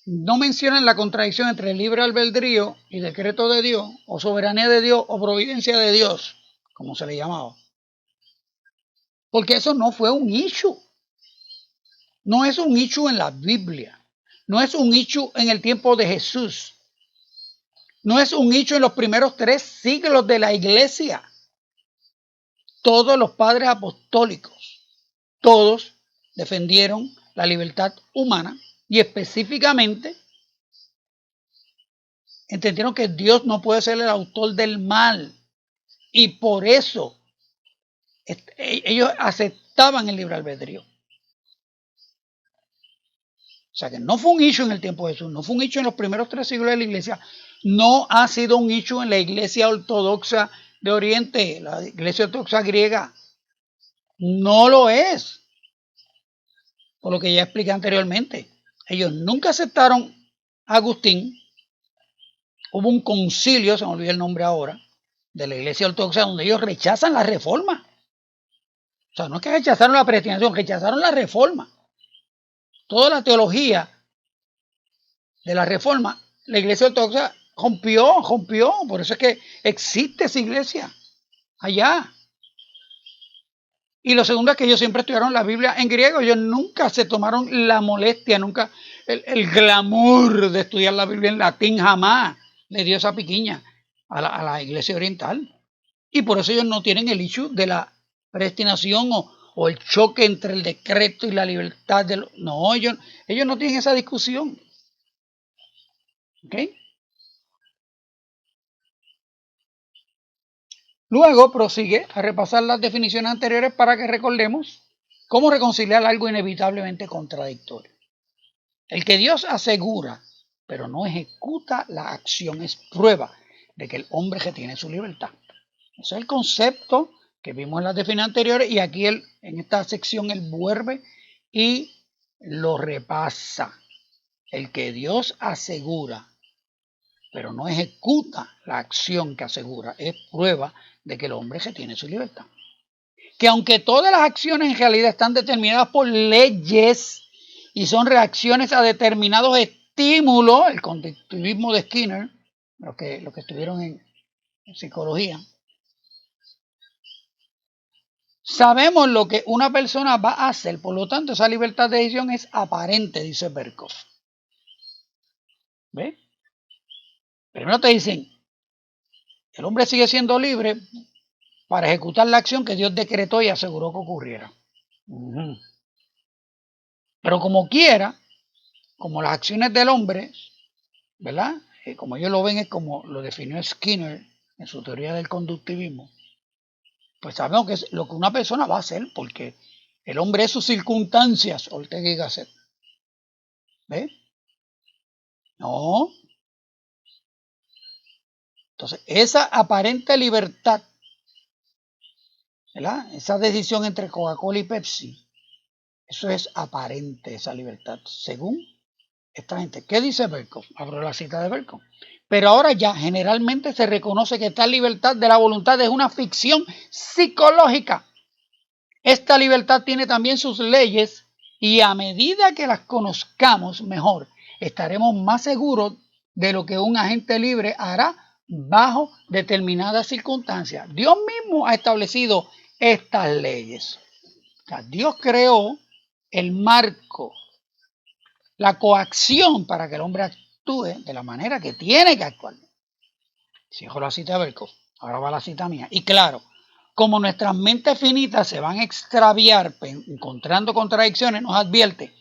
no mencionan la contradicción entre el libre albedrío y decreto de Dios, o soberanía de Dios, o providencia de Dios, como se le llamaba. Porque eso no fue un issue. No es un issue en la Biblia. No es un issue en el tiempo de Jesús. No es un issue en los primeros 3 siglos de la iglesia. Todos los padres apostólicos, todos defendieron la libertad humana y específicamente entendieron que Dios no puede ser el autor del mal y por eso ellos aceptaban el libre albedrío. O sea que no fue un issue en el tiempo de Jesús, no fue un issue en los primeros 3 siglos de la iglesia, no ha sido un issue en la iglesia ortodoxa de Oriente, la iglesia ortodoxa griega. No lo es. Por lo que ya expliqué anteriormente. Ellos nunca aceptaron a Agustín. Hubo un concilio, se me olvidó el nombre ahora, de la iglesia ortodoxa donde ellos rechazan la reforma. O sea, no es que rechazaron la predestinación, rechazaron la reforma. Toda la teología de la reforma, la iglesia ortodoxa rompió. Por eso es que existe esa iglesia allá. Y lo segundo es que ellos siempre estudiaron la Biblia en griego. Ellos nunca se tomaron la molestia, nunca el glamour de estudiar la Biblia en latín, jamás le dio esa piquiña a la iglesia oriental. Y por eso ellos no tienen el issue de la predestinación o el choque entre el decreto y la libertad. No, ellos no tienen esa discusión. ¿Ok? Luego prosigue a repasar las definiciones anteriores para que recordemos cómo reconciliar algo inevitablemente contradictorio. El que Dios asegura, pero no ejecuta la acción, es prueba de que el hombre retiene su libertad. Ese es el concepto que vimos en las definiciones anteriores y aquí en esta sección él vuelve y lo repasa. El que Dios asegura, pero no ejecuta la acción que asegura, es prueba de que el hombre retiene su libertad. Que aunque todas las acciones en realidad están determinadas por leyes y son reacciones a determinados estímulos, el conductivismo de Skinner, los que estuvieron en psicología, sabemos lo que una persona va a hacer, por lo tanto esa libertad de decisión es aparente, dice Berkhoff. ¿Ve? Primero te dicen, el hombre sigue siendo libre para ejecutar la acción que Dios decretó y aseguró que ocurriera. Pero como quiera, como las acciones del hombre, ¿verdad? Como ellos lo ven, es como lo definió Skinner en su teoría del conductivismo, pues sabemos que es lo que una persona va a hacer, porque El hombre es sus circunstancias, Ortega y Gasset. ¿Ve? No. Entonces, esa aparente libertad, ¿verdad? Esa decisión entre Coca-Cola y Pepsi, eso es aparente, esa libertad, según esta gente. ¿Qué dice Berkov? Abro la cita de Berkov. Pero ahora ya generalmente se reconoce que tal libertad de la voluntad es una ficción psicológica. Esta libertad tiene también sus leyes y a medida que las conozcamos mejor, estaremos más seguros de lo que un agente libre hará bajo determinadas circunstancias. Dios mismo ha establecido estas leyes. O sea, Dios creó el marco, la coacción para que el hombre actúe de la manera que tiene que actuar. Cierro la cita de Berkov, ahora va la cita mía. Y claro, como nuestras mentes finitas se van a extraviar encontrando contradicciones, nos advierte,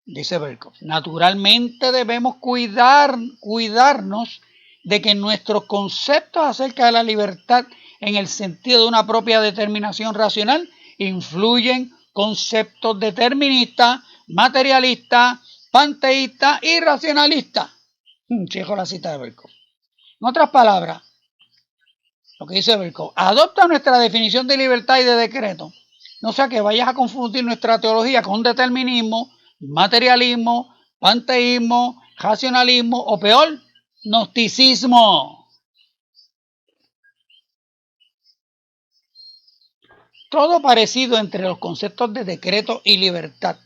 dice Berkov, naturalmente debemos cuidarnos de que nuestros conceptos acerca de la libertad en el sentido de una propia determinación racional influyen conceptos deterministas, materialistas, panteístas y racionalistas. Cierro la cita de Berkov. En otras palabras, lo que dice Berkov, adopta nuestra definición de libertad y de decreto. No sea que vayas a confundir nuestra teología con determinismo, materialismo, panteísmo, racionalismo o peor, gnosticismo. Todo parecido entre los conceptos de decreto y libertad,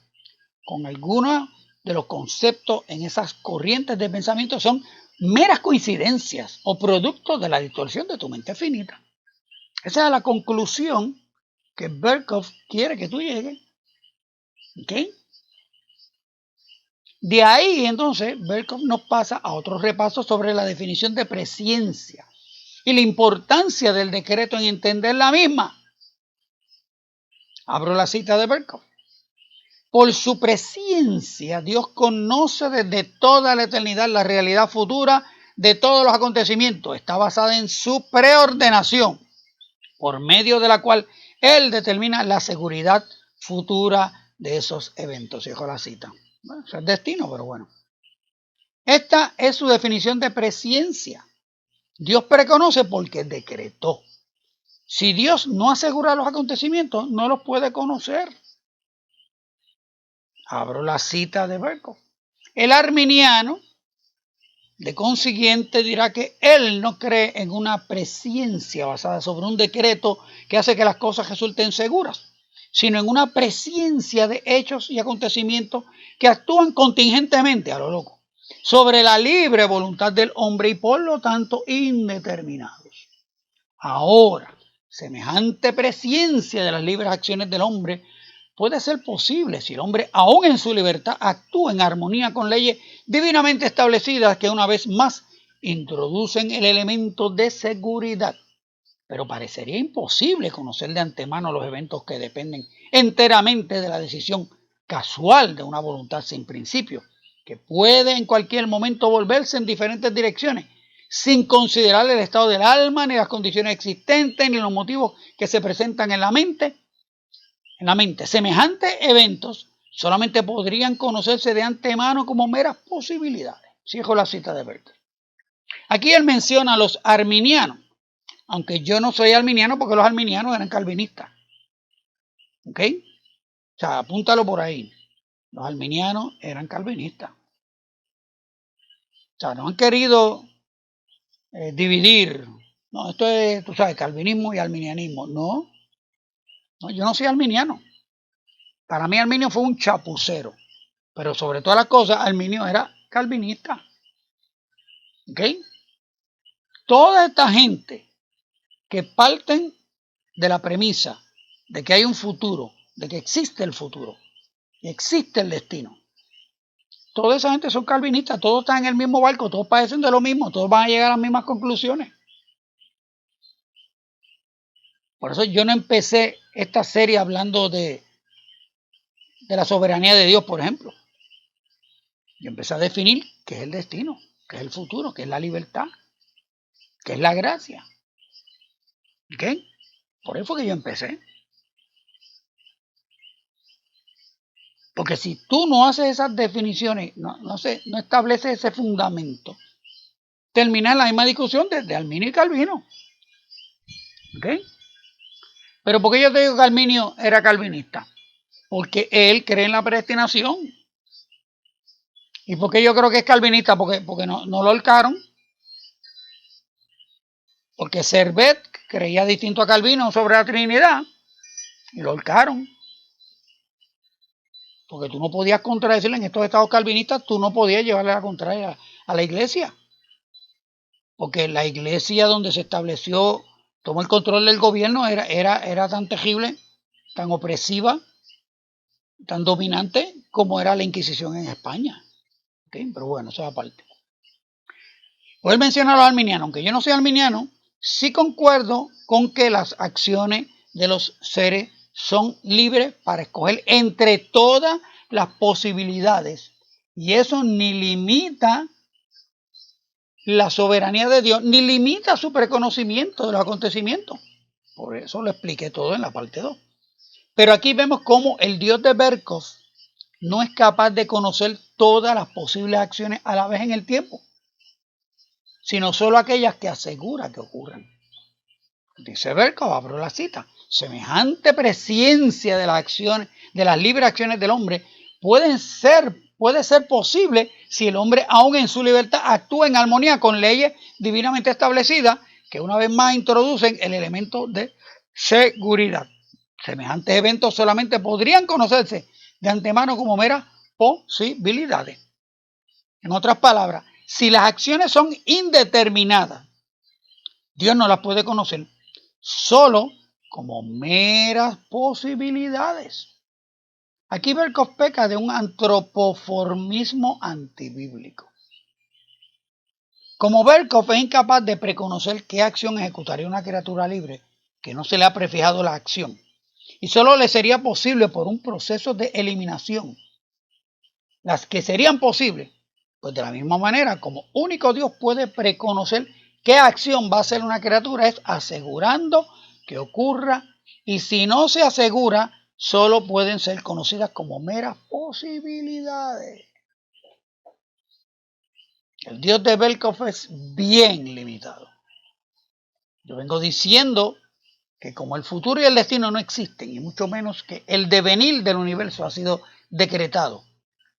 con algunos de los conceptos en esas corrientes de pensamiento son meras coincidencias o productos de la distorsión de tu mente finita. Esa es la conclusión que Berkov quiere que tú llegues. ¿Ok? De ahí, entonces, Berkov nos pasa a otro repaso sobre la definición de presciencia y la importancia del decreto en entender la misma. Abro la cita de Berkov. Por su presciencia, Dios conoce desde toda la eternidad la realidad futura de todos los acontecimientos. Está basada en su preordenación, por medio de la cual Él determina la seguridad futura de esos eventos. Dejo la cita. Bueno, eso es destino, pero bueno. Esta es su definición de presciencia. Dios preconoce porque decretó. Si Dios no asegura los acontecimientos, no los puede conocer. Abro la cita de Berkov. El arminiano, de consiguiente, dirá que él no cree en una presciencia basada sobre un decreto que hace que las cosas resulten seguras, sino en una presciencia de hechos y acontecimientos que actúan contingentemente a lo loco sobre la libre voluntad del hombre y por lo tanto indeterminados. Ahora, semejante presciencia de las libres acciones del hombre puede ser posible si el hombre, aún en su libertad, actúa en armonía con leyes divinamente establecidas que una vez más introducen el elemento de seguridad. Pero parecería imposible conocer de antemano los eventos que dependen enteramente de la decisión casual de una voluntad sin principio, que puede en cualquier momento volverse en diferentes direcciones, sin considerar el estado del alma, ni las condiciones existentes, ni los motivos que se presentan en la mente. Semejantes eventos solamente podrían conocerse de antemano como meras posibilidades. Cierro la cita de Berkov. Aquí él menciona a los arminianos, aunque yo no soy arminiano porque los arminianos eran calvinistas. ¿Ok? O sea, apúntalo por ahí. Los arminianos eran calvinistas. O sea, no han querido dividir. No, esto es, tú sabes, calvinismo y arminianismo. No, yo no soy arminiano. Para mí Arminio fue un chapucero. Pero sobre todas las cosas, Arminio era calvinista. ¿Ok? Toda esta gente que parten de la premisa de que hay un futuro, de que existe el futuro y existe el destino. Toda esa gente son calvinistas, todos están en el mismo barco, todos padecen de lo mismo, todos van a llegar a las mismas conclusiones. Por eso yo no empecé esta serie hablando de la soberanía de Dios, por ejemplo. Yo empecé a definir qué es el destino, qué es el futuro, qué es la libertad, qué es la gracia. ¿Ok? Por eso fue que yo empecé. Porque si tú no haces esas definiciones, no estableces ese fundamento, termina en la misma discusión de Arminio y Calvino. ¿Ok? Pero ¿por qué yo te digo que Arminio era calvinista? Porque él cree en la predestinación. ¿Y por qué yo creo que es calvinista? Porque no lo ahorcaron. Porque Servet creía distinto a Calvino sobre la Trinidad y lo ahorcaron. Porque tú no podías contradecirle en estos estados calvinistas, tú no podías llevarle la contraria a la iglesia. Porque la iglesia donde se estableció, tomó el control del gobierno, era tan terrible, tan opresiva, tan dominante como era la Inquisición en España. ¿Okay? Pero bueno, eso es aparte. Pues él menciona a los arminianos, aunque yo no soy arminiano, sí concuerdo con que las acciones de los seres son libres para escoger entre todas las posibilidades. Y eso ni limita la soberanía de Dios, ni limita su preconocimiento de los acontecimientos. Por eso lo expliqué todo en la parte 2. Pero aquí vemos cómo el Dios de Berkov no es capaz de conocer todas las posibles acciones a la vez en el tiempo, sino solo aquellas que asegura que ocurran. Dice Berkov, abro la cita, semejante presencia de las acciones, de las libres acciones del hombre, puede ser posible si el hombre, aún en su libertad, actúa en armonía con leyes divinamente establecidas que una vez más introducen el elemento de seguridad. Semejantes eventos solamente podrían conocerse de antemano como meras posibilidades. En otras palabras, si las acciones son indeterminadas, Dios no las puede conocer solo como meras posibilidades. Aquí Berkov peca de un antropoformismo antibíblico. Como Berkov es incapaz de preconocer qué acción ejecutaría una criatura libre que no se le ha prefijado la acción, y solo le sería posible por un proceso de eliminación. Las que serían posibles, pues de la misma manera como único Dios puede preconocer qué acción va a hacer una criatura, es asegurando que ocurra, y si no se asegura, solo pueden ser conocidas como meras posibilidades. El Dios de Berkov es bien limitado. Yo vengo diciendo que como el futuro y el destino no existen, y mucho menos que el devenir del universo ha sido decretado,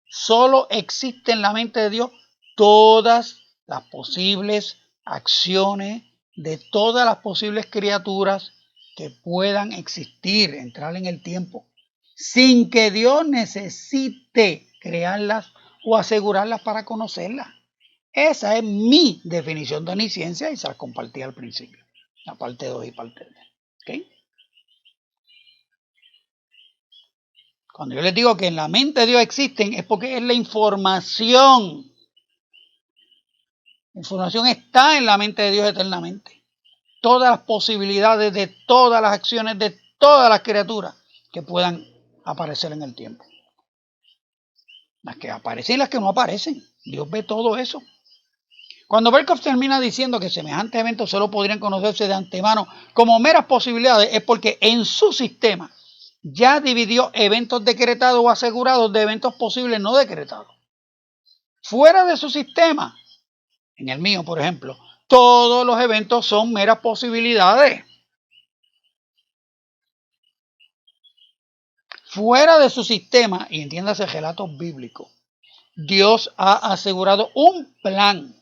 solo existe en la mente de Dios todas las posibles acciones de todas las posibles criaturas que puedan existir, entrar en el tiempo, sin que Dios necesite crearlas o asegurarlas para conocerlas. Esa es mi definición de omnisciencia y se la compartí al principio, la parte 2 y parte 3. ¿Okay? Cuando yo les digo que en la mente de Dios existen, es porque es la información. La información está en la mente de Dios eternamente. Todas las posibilidades de todas las acciones de todas las criaturas que puedan aparecer en el tiempo. Las que aparecen y las que no aparecen. Dios ve todo eso. Cuando Berkov termina diciendo que semejantes eventos solo podrían conocerse de antemano como meras posibilidades, es porque en su sistema ya dividió eventos decretados o asegurados de eventos posibles no decretados. Fuera de su sistema, en el mío, por ejemplo, todos los eventos son meras posibilidades. Fuera de su sistema, y entiéndase relatos bíblicos, Dios ha asegurado un plan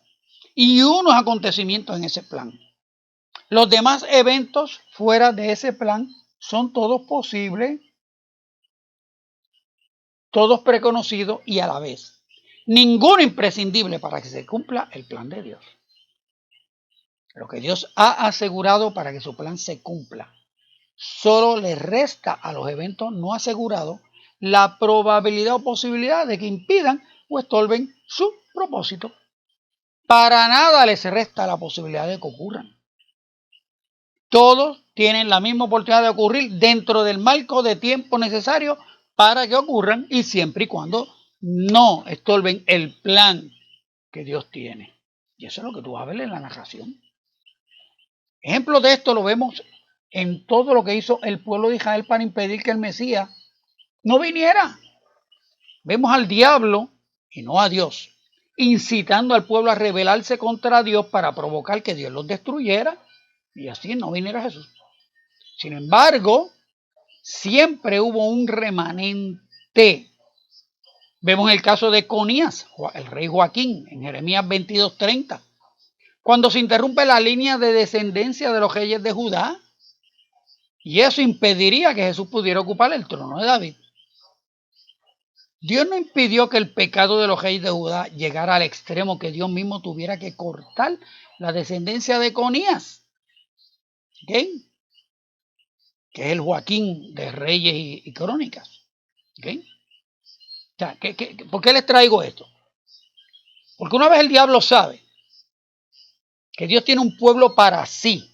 y unos acontecimientos en ese plan. Los demás eventos fuera de ese plan son todos posibles, todos preconocidos y a la vez. Ninguno imprescindible para que se cumpla el plan de Dios. Lo que Dios ha asegurado para que su plan se cumpla. Solo le resta a los eventos no asegurados la probabilidad o posibilidad de que impidan o estorben su propósito. Para nada les resta la posibilidad de que ocurran. Todos tienen la misma oportunidad de ocurrir dentro del marco de tiempo necesario para que ocurran y siempre y cuando no estorben el plan que Dios tiene. Y eso es lo que tú vas a ver en la narración. Ejemplo de esto lo vemos en todo lo que hizo el pueblo de Israel para impedir que el Mesías no viniera. Vemos al diablo, y no a Dios, incitando al pueblo a rebelarse contra Dios para provocar que Dios los destruyera y así no viniera Jesús. Sin embargo, siempre hubo un remanente. Vemos el caso de Conías, el rey Joaquín, en Jeremías 22:30, cuando se interrumpe la línea de descendencia de los reyes de Judá, y eso impediría que Jesús pudiera ocupar el trono de David. Dios no impidió que el pecado de los reyes de Judá llegara al extremo que Dios mismo tuviera que cortar la descendencia de Conías, ¿okay? Que es el Joaquín de Reyes y Crónicas. ¿Okay? O sea, ¿por qué les traigo esto? Porque una vez el diablo sabe que Dios tiene un pueblo para sí,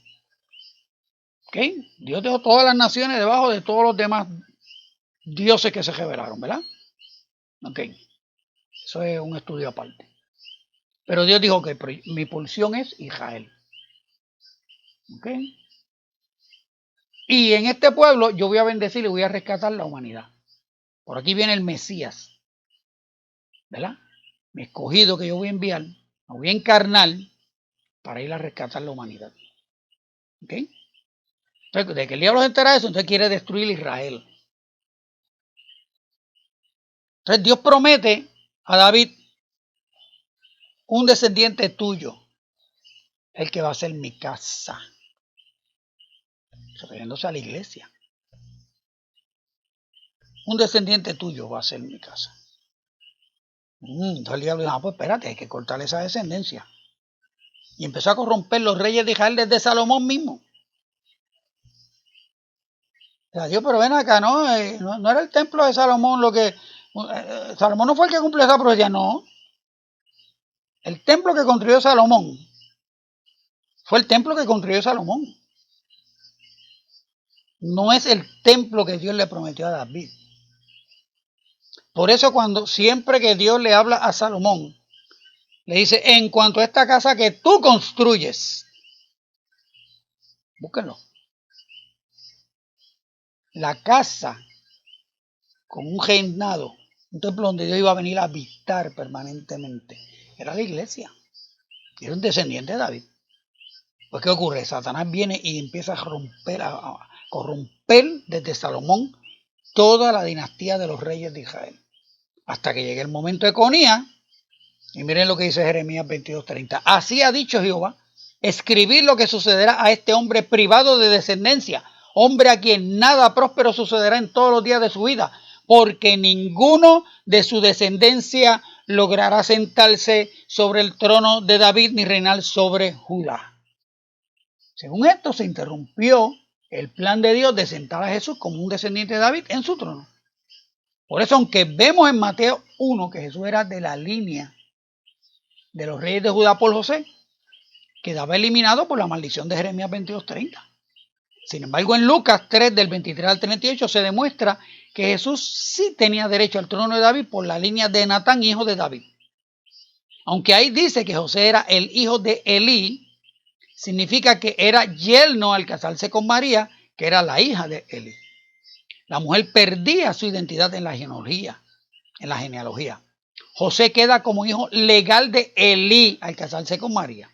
¿okay? Dios dejó todas las naciones debajo de todos los demás dioses que se revelaron, ¿verdad? Okay. Eso es un estudio aparte. Pero Dios dijo que mi porción es Israel. ¿Okay? Y en este pueblo yo voy a bendecir y voy a rescatar la humanidad. Por aquí viene el Mesías, ¿verdad? Mi escogido que yo voy a enviar, me voy a encarnar para ir a rescatar la humanidad. ¿Ok? Entonces, de que el diablo se entera de eso, entonces quiere destruir Israel. Entonces Dios promete a David un descendiente tuyo, el que va a ser mi casa. Refiriéndose a la iglesia. Un descendiente tuyo va a ser mi casa. Entonces el diablo dijo, pues espérate, hay que cortar esa descendencia. Y empezó a corromper los reyes de Israel desde Salomón mismo. O sea, Dios, pero ven acá, ¿no? No era el templo de Salomón lo que... Salomón no fue el que cumplió esa profecía, no. El templo que construyó Salomón fue el templo que construyó Salomón. No es el templo que Dios le prometió a David. Por eso siempre que Dios le habla a Salomón, le dice, en cuanto a esta casa que tú construyes, búsquenlo. La casa con un reinado, un templo donde Dios iba a venir a habitar permanentemente, era la iglesia. Era un descendiente de David. Pues ¿qué ocurre? Satanás viene y empieza a corromper desde Salomón toda la dinastía de los reyes de Israel. Hasta que llegue el momento de Conías, y miren lo que dice Jeremías 22:30. Así ha dicho Jehová, escribir lo que sucederá a este hombre privado de descendencia, hombre a quien nada próspero sucederá en todos los días de su vida, porque ninguno de su descendencia logrará sentarse sobre el trono de David ni reinar sobre Judá. Según esto, se interrumpió el plan de Dios de sentar a Jesús como un descendiente de David en su trono. Por eso, aunque vemos en Mateo 1 que Jesús era de la línea de los reyes de Judá por José, quedaba eliminado por la maldición de Jeremías 22:30. Sin embargo, en Lucas 3, del 23 al 38, se demuestra que Jesús sí tenía derecho al trono de David por la línea de Natán, hijo de David. Aunque ahí dice que José era el hijo de Elí, significa que era yerno al casarse con María, que era la hija de Elí. La mujer perdía su identidad en la genealogía. José queda como hijo legal de Elí al casarse con María.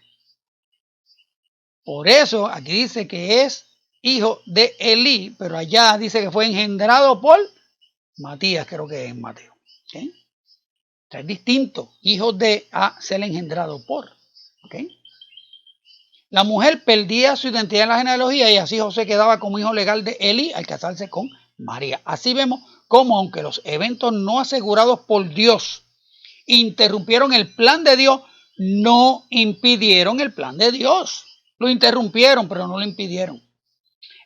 Por eso aquí dice que es hijo de Elí, pero allá dice que fue engendrado por Matías, creo que es en Mateo. ¿Okay? O sea, es distinto, hijo de a ser engendrado por. ¿Okay? La mujer perdía su identidad en la genealogía y así José quedaba como hijo legal de Elí al casarse con María. Así vemos cómo, aunque los eventos no asegurados por Dios interrumpieron el plan de Dios, no impidieron el plan de Dios. Lo interrumpieron, pero no lo impidieron.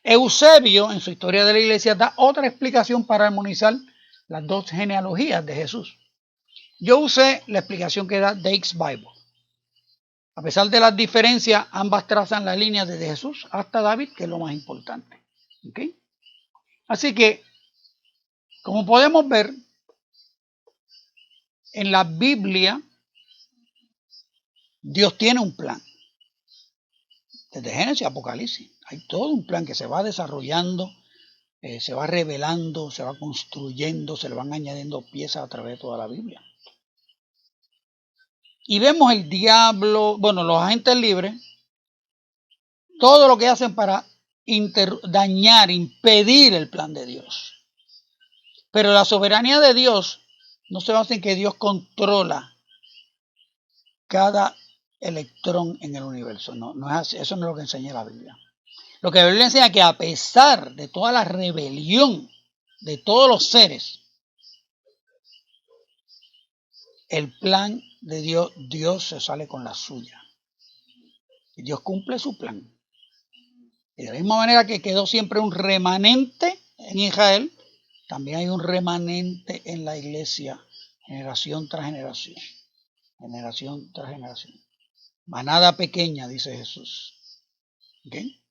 Eusebio, en su historia de la iglesia, da otra explicación para armonizar las dos genealogías de Jesús. Yo usé la explicación que da Dake's Bible. A pesar de las diferencias, ambas trazan la línea desde Jesús hasta David, que es lo más importante. ¿Okay? Así que, como podemos ver, en la Biblia, Dios tiene un plan. Desde Génesis a Apocalipsis, hay todo un plan que se va desarrollando se va revelando, se va construyendo, se le van añadiendo piezas a través de toda la Biblia. Y vemos el diablo, los agentes libres, todo lo que hacen para dañar, impedir el plan de Dios. Pero la soberanía de Dios no se basa en que Dios controla cada electrón en el universo. No es así. Eso no es lo que enseña la Biblia. Lo que la Biblia enseña es que a pesar de toda la rebelión de todos los seres, el plan de Dios, Dios se sale con la suya. Y Dios cumple su plan. Y de la misma manera que quedó siempre un remanente en Israel, también hay un remanente en la iglesia, generación tras generación. Generación tras generación. Manada pequeña, dice Jesús. ¿Okay?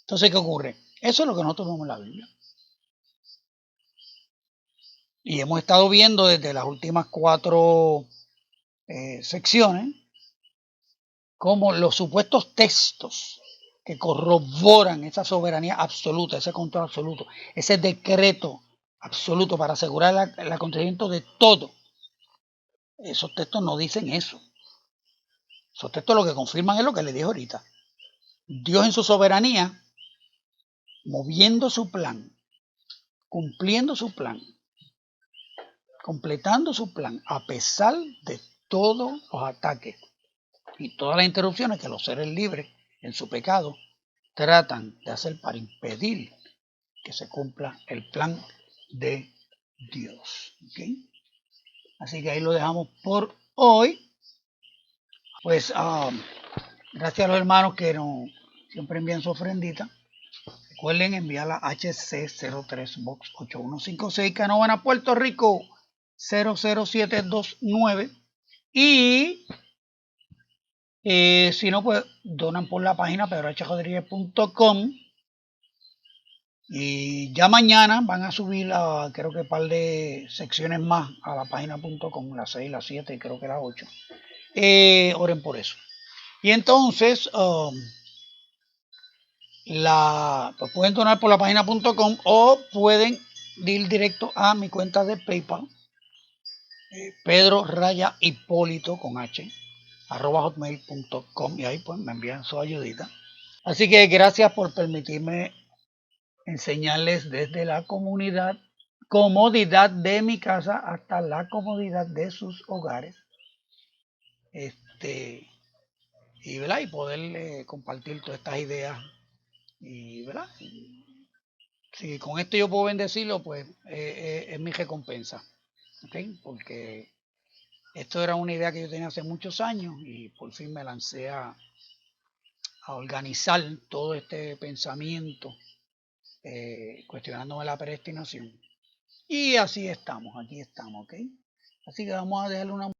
Entonces, ¿qué ocurre? Eso es lo que nosotros vemos en la Biblia. Y hemos estado viendo desde las últimas 4 secciones cómo los supuestos textos que corroboran esa soberanía absoluta, ese control absoluto, ese decreto absoluto para asegurar el acontecimiento de todo, esos textos no dicen eso. Esos textos lo que confirman es lo que le dije ahorita. Dios en su soberanía, moviendo su plan, cumpliendo su plan, completando su plan, a pesar de todos los ataques y todas las interrupciones que los seres libres en su pecado tratan de hacer para impedir que se cumpla el plan de Dios. ¿Okay? Así que ahí lo dejamos por hoy. Pues gracias a los hermanos que siempre envían su ofrendita. Recuerden enviarla a HC03 Box 8156, Canóvana, Puerto Rico 00729. Y si no, pues donan por la página pedrohrodriguez.com. Y ya mañana van a subir creo que un par de secciones más a la página.com, las 6, las 7 y creo que las 8. Oren por eso. Y entonces pues pueden donar por la página.com o pueden ir directo a mi cuenta de PayPal, Pedro Raya Hipólito con H, @hotmail.com, y ahí pues me envían su ayudita. Así que gracias por permitirme enseñarles desde la comodidad de mi casa hasta la comodidad de sus hogares, y poder compartir todas estas ideas, y ¿verdad? Si con esto yo puedo bendecirlo, pues es mi recompensa, ¿okay? Porque esto era una idea que yo tenía hace muchos años y por fin me lancé a organizar todo este pensamiento, cuestionándome la predestinación. Y así estamos, aquí estamos, ¿ok? Así que vamos a dejarle una